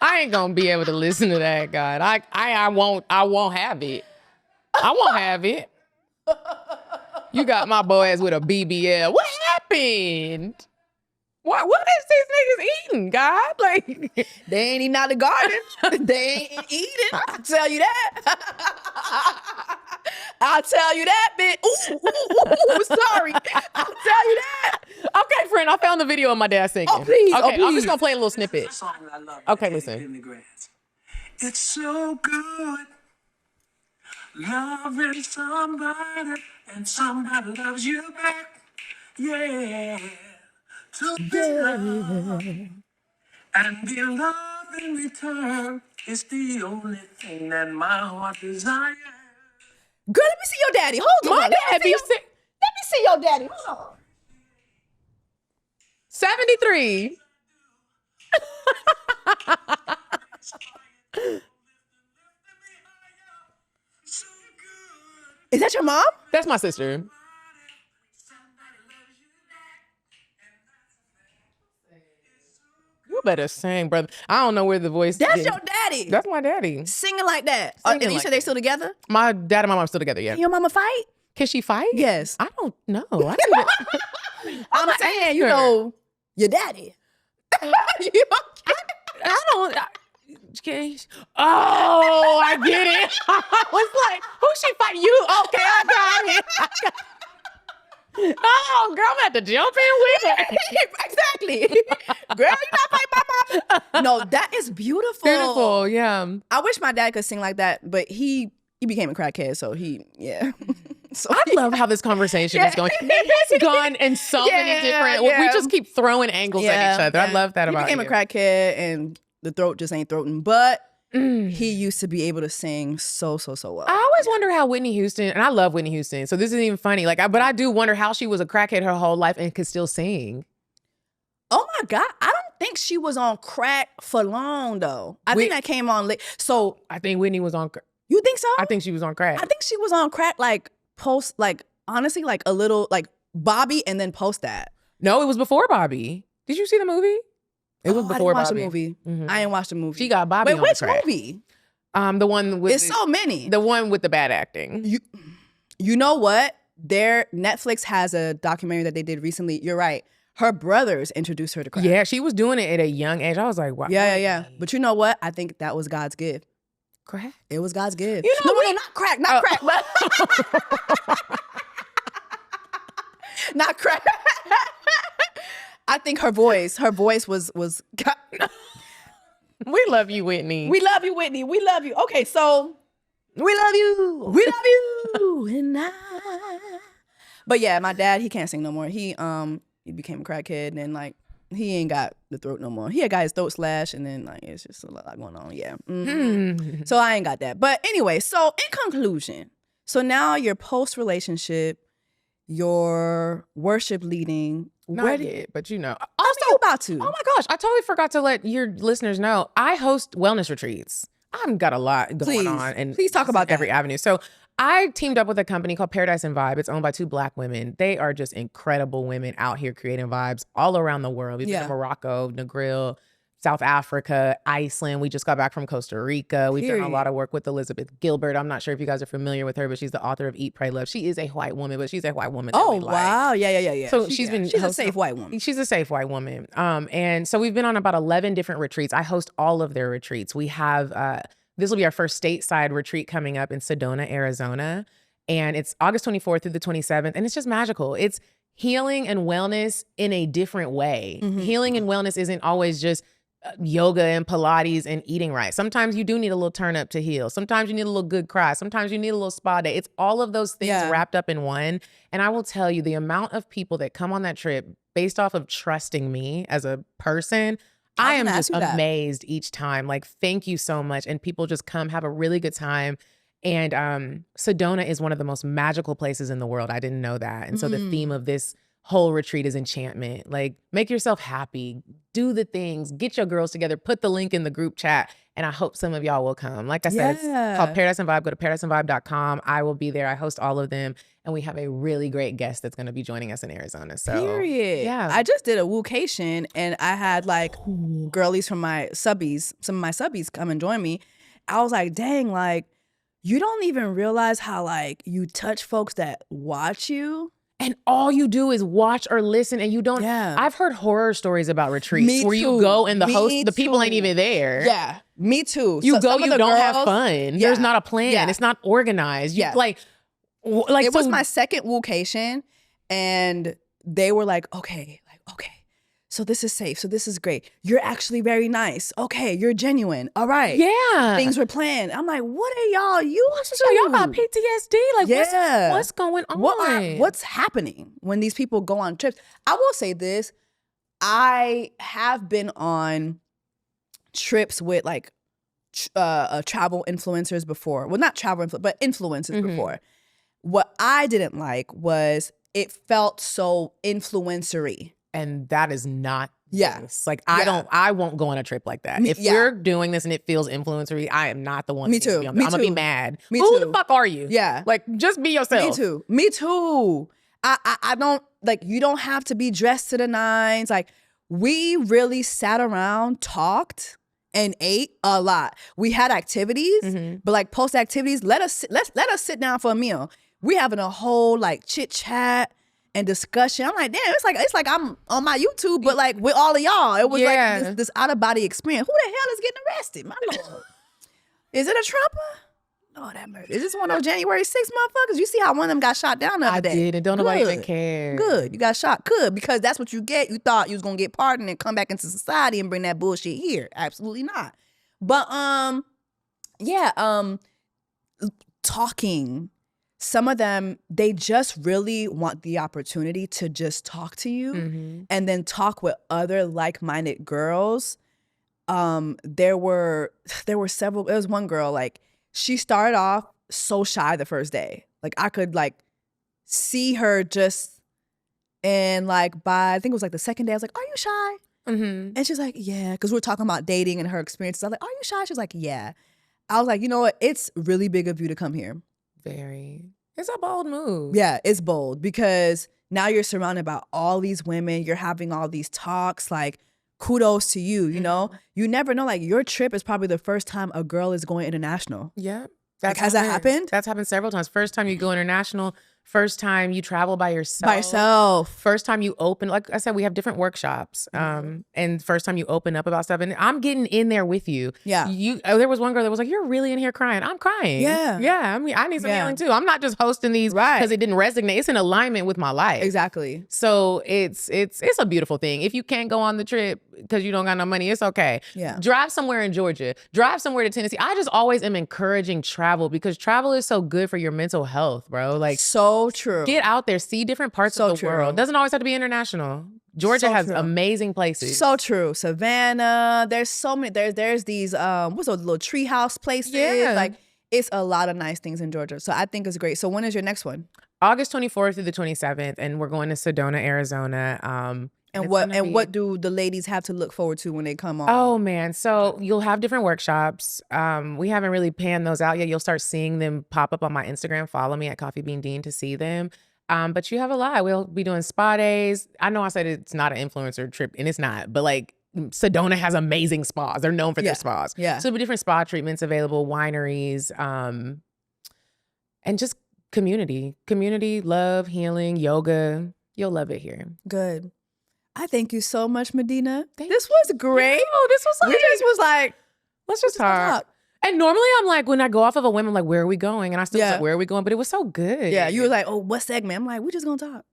I ain't gonna be able to listen to that, God. I won't have it. I won't have it. You got my Boaz with a BBL. What happened? What is these niggas eating, God? Like, they ain't eating out the garden. They ain't eating. I'll tell you that. I'll tell you that, bitch. Ooh, sorry. I'll tell you that. Okay, friend, I found the video of my dad singing. Oh, please. Okay, please. I'm just gonna play a little snippet. Okay, listen. It's so good loving somebody and somebody loves you back. Yeah. To be loved and be loved in return is the only thing that my heart desires. Girl, let me see your daddy. Hold on. Let me see your daddy. Hold on. 73. Is that your mom? That's my sister. You better sing, brother. I don't know where the voice That's is. your daddy. That's my daddy. Singing like that. Singing And you like said they still together? My dad and my mom still together, yeah. Can your mama fight? Can she fight? Yes. I don't know. I'm saying, you know, your daddy. Oh, I get it. I was like, who she fight? You? Okay, I got it. Oh, girl, I'm gonna have to jump in with her. Exactly. Girl, you not fighting my mom. No, that is beautiful. Beautiful, yeah. I wish my dad could sing like that, but he became a crackhead, so So I love how this conversation is going. It has gone in so many different. We just keep throwing angles at each other. I love that about you. He became a crackhead, and the throat just ain't throating. But he used to be able to sing so well. I always wonder how Whitney Houston, and I love Whitney Houston, so this isn't even funny. But I do wonder how she was a crackhead her whole life and could still sing. Oh my God, I don't think she was on crack for long though. I think that came on late. So I think Whitney was on. You think so? I think she was on crack. I think she was on crack honestly, like a little like Bobby, and then post that. No, it was before Bobby. Did you see the movie? It was before Bobby. I didn't watch the movie. Mm-hmm. I didn't watch the movie. She got Bobby on which crack. movie? The one with it's so many. The one with the bad acting. You know what? Netflix has a documentary that they did recently. You're right. Her brothers introduced her to crack. Yeah, she was doing it at a young age. I was like, wow. Yeah. But you know what? I think that was God's gift. Crack? It was God's gift. You know, no, not crack. Not crack. Not crack. I think her voice was We love you, Whitney. We love you, Whitney. We love you. Okay, so we love you. We love you. And But yeah, my dad, he can't sing no more. He became a crackhead, and then like he ain't got the throat no more. He had got his throat slashed, and then like it's just a lot going on. Yeah. Mm-hmm. So I ain't got that. But anyway, so in conclusion, so now you're post-relationship, you're worship leading. Not yet, but you know. Also, you about to. Oh my gosh, I totally forgot to let your listeners know. I host wellness retreats. I've got a lot going on. And please talk about every avenue. So I teamed up with a company called Paradise and Vibe. It's owned by 2 Black women. They are just incredible women out here creating vibes all around the world. We've been to Morocco, Negril, South Africa, Iceland. We just got back from Costa Rica. We've done a lot of work with Elizabeth Gilbert. I'm not sure if you guys are familiar with her, but she's the author of Eat, Pray, Love. She is a white woman, but she's a white woman that we like. Wow. Yeah. So she's a safe white woman. She's a safe white woman. And so we've been on about 11 different retreats. I host all of their retreats. We have, this will be our first stateside retreat coming up in Sedona, Arizona. And it's August 24th through the 27th. And it's just magical. It's healing and wellness in a different way. Mm-hmm. Healing and wellness isn't always just yoga and Pilates and eating right. Sometimes you do need a little turn up to heal. Sometimes you need a little good cry. Sometimes you need a little spa day. It's all of those things wrapped up in one. And I will tell you, the amount of people that come on that trip based off of trusting me as a person, I am just amazed each time. Like, thank you so much. And people just come, have a really good time. And Sedona is one of the most magical places in the world. I didn't know that. And so the theme of this whole retreat is enchantment. Like, make yourself happy, do the things, get your girls together, put the link in the group chat. And I hope some of y'all will come. Like I said, it's called Paradise and Vibe. Go to paradiseandvibe.com. I will be there. I host all of them. And we have a really great guest that's going to be joining us in Arizona. So, period. Yeah. I just did a woocation, and I had like girlies from my subbies, some of my subbies come and join me. I was like, dang, like, you don't even realize how like you touch folks that watch you. And all you do is watch or listen, and you don't. Yeah. I've heard horror stories about retreats where you go and the people ain't even there. Yeah, me too. You go, you don't have fun. There's not a plan. It's not organized. Like it was my second woocation, and they were like, okay. So this is safe. So this is great. You're actually very nice. Okay, you're genuine. All right. Yeah. Things were planned. I'm like, what are y'all used to? So y'all got PTSD. Like, what's going on? What's happening when these people go on trips? I will say this. I have been on trips with like travel influencers before. Well, not travel influencers, but influencers before. What I didn't like was it felt so influencery. And that is not this. Like, I won't go on a trip like that. If we're doing this and it feels influencery, I am not the one. Me too. I'm gonna be mad. Who the fuck are you? Yeah. Like, just be yourself. Me too. I don't, like, you don't have to be dressed to the nines. Like, we really sat around, talked, and ate a lot. We had activities, but like post activities, let us sit down for a meal. We having a whole like chit chat. and discussion. I'm like, damn, it's like I'm on my YouTube, but like with all of y'all. It was like this out of body experience. Who the hell is getting arrested? My Lord. Is it a Trumper? Lord have mercy. Is this one of those January 6th motherfuckers? You see how one of them got shot down the other day? I did, and don't nobody even care. Good. You got shot. Good, because that's what you get. You thought you was gonna get pardoned and come back into society and bring that bullshit here. Absolutely not. But talking. Some of them, they just really want the opportunity to just talk to you and then talk with other like-minded girls. There were several. There was one girl, like, she started off so shy the first day. Like, I could like see her just, and like by, I think it was like the second day, I was like, are you shy? And she's like, yeah, because we were talking about dating and her experiences. I was like, are you shy? She's like, yeah. I was like, you know what? It's really big of you to come here. Very. It's a bold move. Yeah, it's bold because now you're surrounded by all these women. You're having all these talks. Like, kudos to you, you know? You never know. Like, your trip is probably the first time a girl is going international. Yeah. Like, has that happened? That's happened several times. First time you go international. First time you travel by yourself. By yourself. First time you open, like I said, we have different workshops. And first time you open up about stuff. And I'm getting in there with you. Yeah. There was one girl that was like, you're really in here crying. I'm crying. Yeah. Yeah. I mean, I need some healing too. I'm not just hosting these because it didn't resonate. It's in alignment with my life. Exactly. So it's a beautiful thing. If you can't go on the trip because you don't got no money, it's okay. Yeah. Drive somewhere in Georgia. Drive somewhere to Tennessee. I just always am encouraging travel because travel is so good for your mental health, bro. Like, so true. Get out there, see different parts of the world. Doesn't always have to be international. Georgia has amazing places. So true. Savannah. There's so many. There's these what's those little treehouse places? Yeah. Like, it's a lot of nice things in Georgia. So I think it's great. So when is your next one? August 24th through the 27th, and we're going to Sedona, Arizona. And what do the ladies have to look forward to when they come on? Oh man, so you'll have different workshops. We haven't really panned those out yet. You'll start seeing them pop up on my Instagram. Follow me at Coffee Bean Dean to see them. But you have a lot. We'll be doing spa days. I know I said it's not an influencer trip, and it's not, but like Sedona has amazing spas. They're known for their spas. Yeah. So there'll be different spa treatments available, wineries, and just community, love, healing, yoga. You'll love it here. Good. I thank you so much, Medinah. This was great. Oh, this was we just was like, let's just talk. And normally I'm like, when I go off of a whim, I'm like, where are we going? And I still was like, where are we going? But it was so good. Yeah, you were like, oh, what segment? I'm like, we're just gonna talk.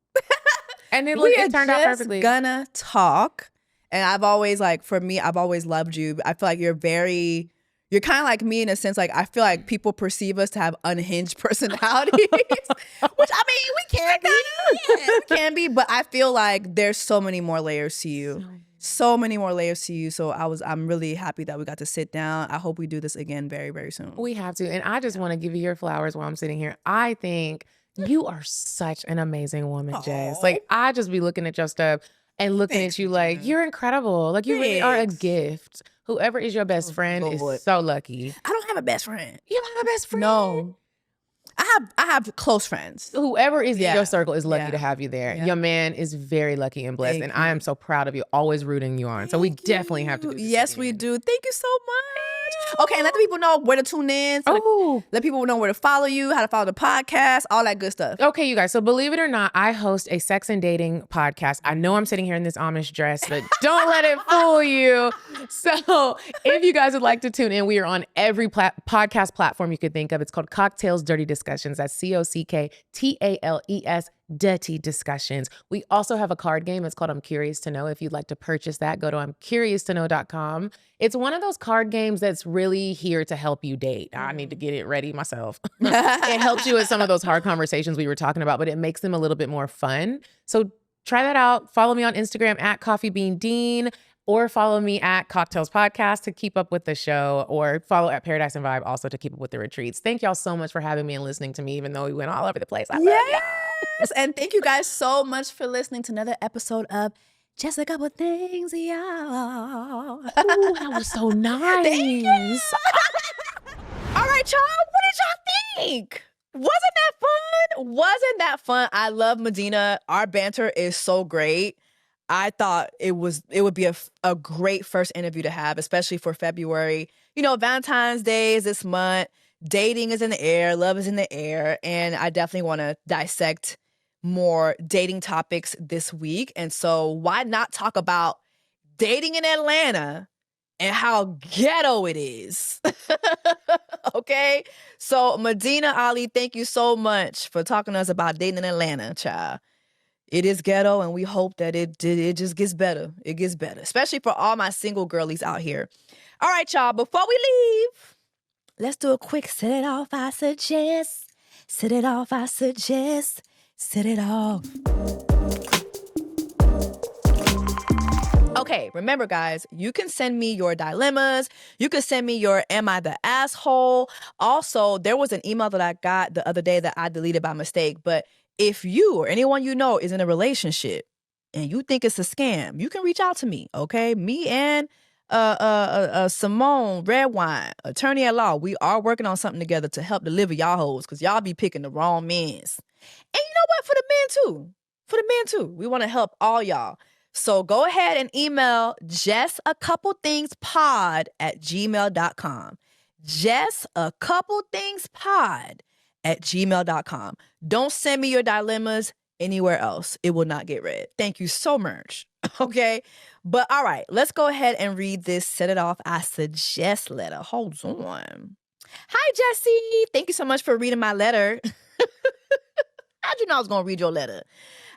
And then it turned out perfectly. Gonna talk. And I've always, like, for me, I've always loved you. I feel like you're kind of like me in a sense. Like, I feel like people perceive us to have unhinged personalities, which, I mean, we can be. Yeah, we can be. But I feel like there's so many more layers to you. So many more layers to you. So I'm really happy that we got to sit down. I hope we do this again very, very soon. We have to. And I just want to give you your flowers while I'm sitting here. I think you are such an amazing woman, Jess. Like, I just be looking at your stuff and looking at you like, you're incredible. Like, you really are a gift. Whoever is your best friend is so lucky. I don't have a best friend. You don't have a best friend? No. I have close friends. Whoever is in your circle is lucky to have you there. Your man is very lucky and blessed. And I am so proud of you, always rooting you on. So we definitely have to do this. Yes, we do. Thank you so much. Okay, and let the people know where to tune in. So let people know where to follow you, how to follow the podcast, all that good stuff. Okay, you guys. So believe it or not, I host a sex and dating podcast. I know I'm sitting here in this Amish dress, but don't let it fool you. So if you guys would like to tune in, we are on every podcast platform you could think of. It's called Cocktails Dirty Discussions. That's COCKTALES Dirty Discussions. We also have a card game. It's called I'm Curious to Know. If you'd like to purchase that, go to I'mCuriousToKnow.com. It's one of those card games that's really here to help you date. I need to get it ready myself. It helps you with some of those hard conversations we were talking about, but it makes them a little bit more fun. So try that out. Follow me on Instagram at Coffee Bean Dean, or follow me at Cocktails Podcast to keep up with the show, or follow at Paradise and Vibe also to keep up with the retreats. Thank y'all so much for having me and listening to me, even though we went all over the place. I love you. And thank you guys so much for listening to another episode of Just a Couple Things, y'all. Ooh, that was so nice. All right, y'all. What did y'all think? Wasn't that fun? Wasn't that fun? I love Medinah. Our banter is so great. I thought it would be a great first interview to have, especially for February. You know, Valentine's Day is this month. Dating is in the air. Love is in the air. And I definitely want to dissect more dating topics this week. And so why not talk about dating in Atlanta and how ghetto it is? Okay? So Medinah Ali, thank you so much for talking to us about dating in Atlanta, child. It is ghetto, and we hope that it just gets better. It gets better, especially for all my single girlies out here. All right, y'all, before we leave, let's do a quick set it off, I suggest. Set it off, I suggest. Set it off. Okay, remember, guys, you can send me your dilemmas. You can send me your am I the asshole? Also, there was an email that I got the other day that I deleted by mistake. But if you or anyone you know is in a relationship and you think it's a scam, you can reach out to me, okay? Me and Simone Redwine, attorney at law, we are working on something together to help deliver y'all hoes because y'all be picking the wrong mens. And you know what? For the men too. For the men too. We want to help all y'all. So go ahead and email jessacouplethingsPod@gmail.com. JessacouplethingsPod@gmail.com. Don't send me your dilemmas anywhere else. It will not get read. Thank you so much. Okay? But all right, let's go ahead and read this Set It Off I Suggest letter. Hold on. Hi, Jessie. Thank you so much for reading my letter. How'd you know I was going to read your letter?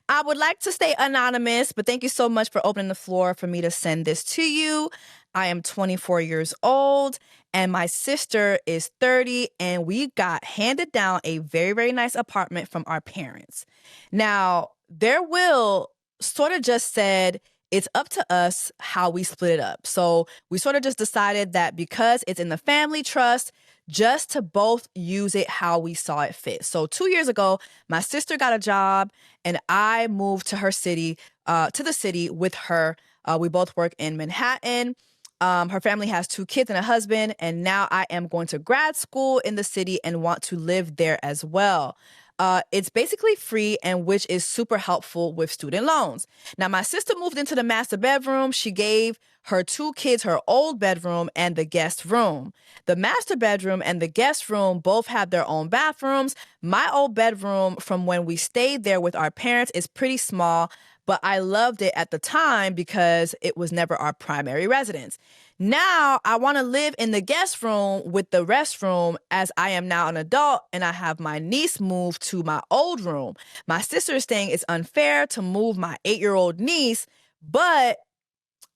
I would like to stay anonymous, but thank you so much for opening the floor for me to send this to you. I am 24 years old, and my sister is 30, and we got handed down a very, very nice apartment from our parents. Now, their will sort of just said it's up to us how we split it up. So we sort of just decided that because it's in the family trust, just to both use it how we saw it fit. So 2 years ago, my sister got a job and I moved to the city with her. We both work in Manhattan. Her family has 2 kids and a husband, and now I am going to grad school in the city and want to live there as well. It's basically free, and which is super helpful with student loans. Now, my sister moved into the master bedroom. She gave her 2 kids her old bedroom and the guest room. The master bedroom and the guest room both have their own bathrooms. My old bedroom from when we stayed there with our parents is pretty small, but I loved it at the time because it was never our primary residence. Now I want to live in the guest room with the restroom as I am now an adult and I have my niece move to my old room. My sister is saying it's unfair to move my 8-year-old niece, but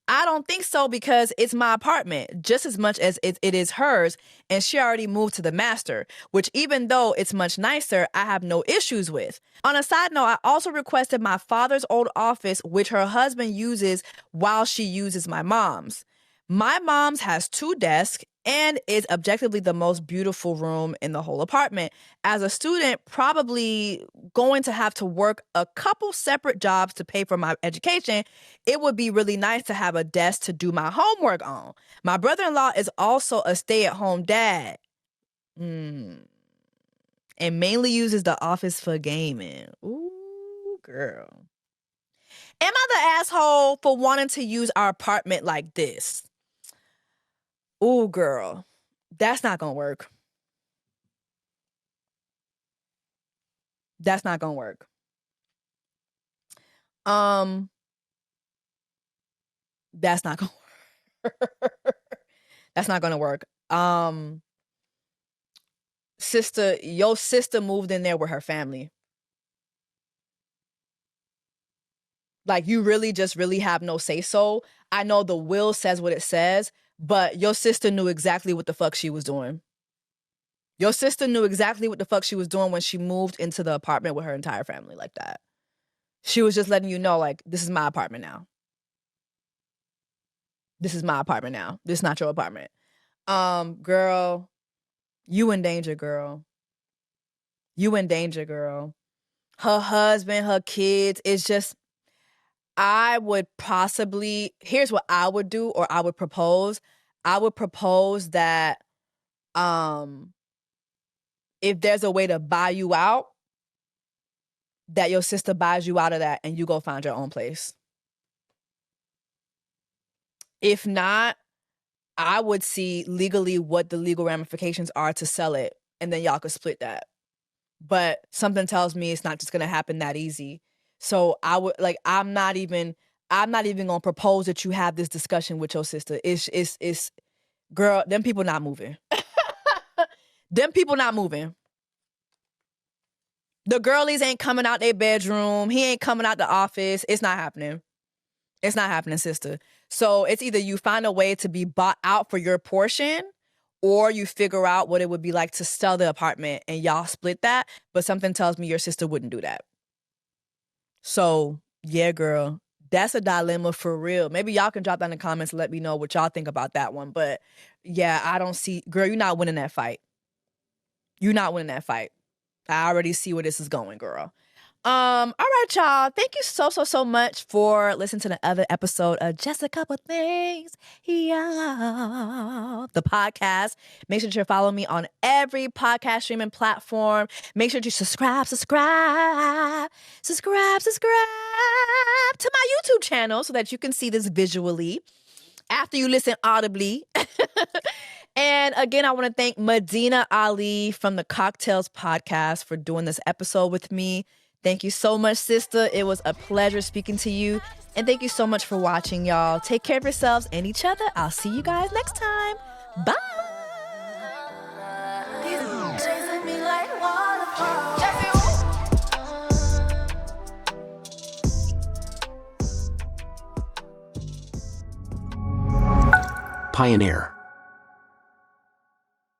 I don't think so because it's my apartment just as much as it is hers, and she already moved to the master, which even though it's much nicer, I have no issues with. On a side note, I also requested my father's old office, which her husband uses while she uses my mom's. My mom's has 2 desks and is objectively the most beautiful room in the whole apartment. As a student, probably going to have to work a couple separate jobs to pay for my education, it would be really nice to have a desk to do my homework on. My brother-in-law is also a stay-at-home dad. And mainly uses the office for gaming. Ooh, girl. Am I the asshole for wanting to use our apartment like this? Ooh, girl, that's not gonna work. That's not gonna work. That's not gonna work. That's not gonna work. Sister, your sister moved in there with her family. Like, you really just really have no say so. I know the will says what it says, but your sister knew exactly what the fuck she was doing. Your sister knew exactly what the fuck she was doing when she moved into the apartment with her entire family like that. She was just letting you know, like, this is my apartment now. This is my apartment now. This is not your apartment. Girl, you in danger, girl. You in danger, girl. Her husband, her kids, it's just, I would possibly, here's what I would do, or I would propose. I would propose that if there's a way to buy you out, that your sister buys you out of that and you go find your own place. If not, I would see legally what the legal ramifications are to sell it, and then y'all could split that. but something tells me it's not just gonna happen that easy. So I would like I'm not even gonna propose that you have this discussion with your sister. It's girl, them people not moving. Them people not moving. The girlies ain't coming out their bedroom. He ain't coming out the office. It's not happening. It's not happening, sister. So it's either you find a way to be bought out for your portion, or you figure out what it would be like to sell the apartment and y'all split that. But something tells me your sister wouldn't do that. So yeah, girl, that's a dilemma for real. Maybe y'all can drop down in the comments and let me know what y'all think about that one. But yeah, I don't see, girl, you're not winning that fight. You're not winning that fight. I already see where this is going, girl. All right, y'all. Thank you so much for listening to the other episode of Just a Couple Things. Yeah. The podcast. Make sure to follow me on every podcast streaming platform. Make sure to subscribe to my YouTube channel so that you can see this visually after you listen audibly. And again, I want to thank Medinah Ali from the Cocktails Podcast for doing this episode with me. Thank you so much, sister. It was a pleasure speaking to you. And thank you so much for watching, y'all. Take care of yourselves and each other. I'll see you guys next time. Bye. Chasing me like waterfalls. Pioneer.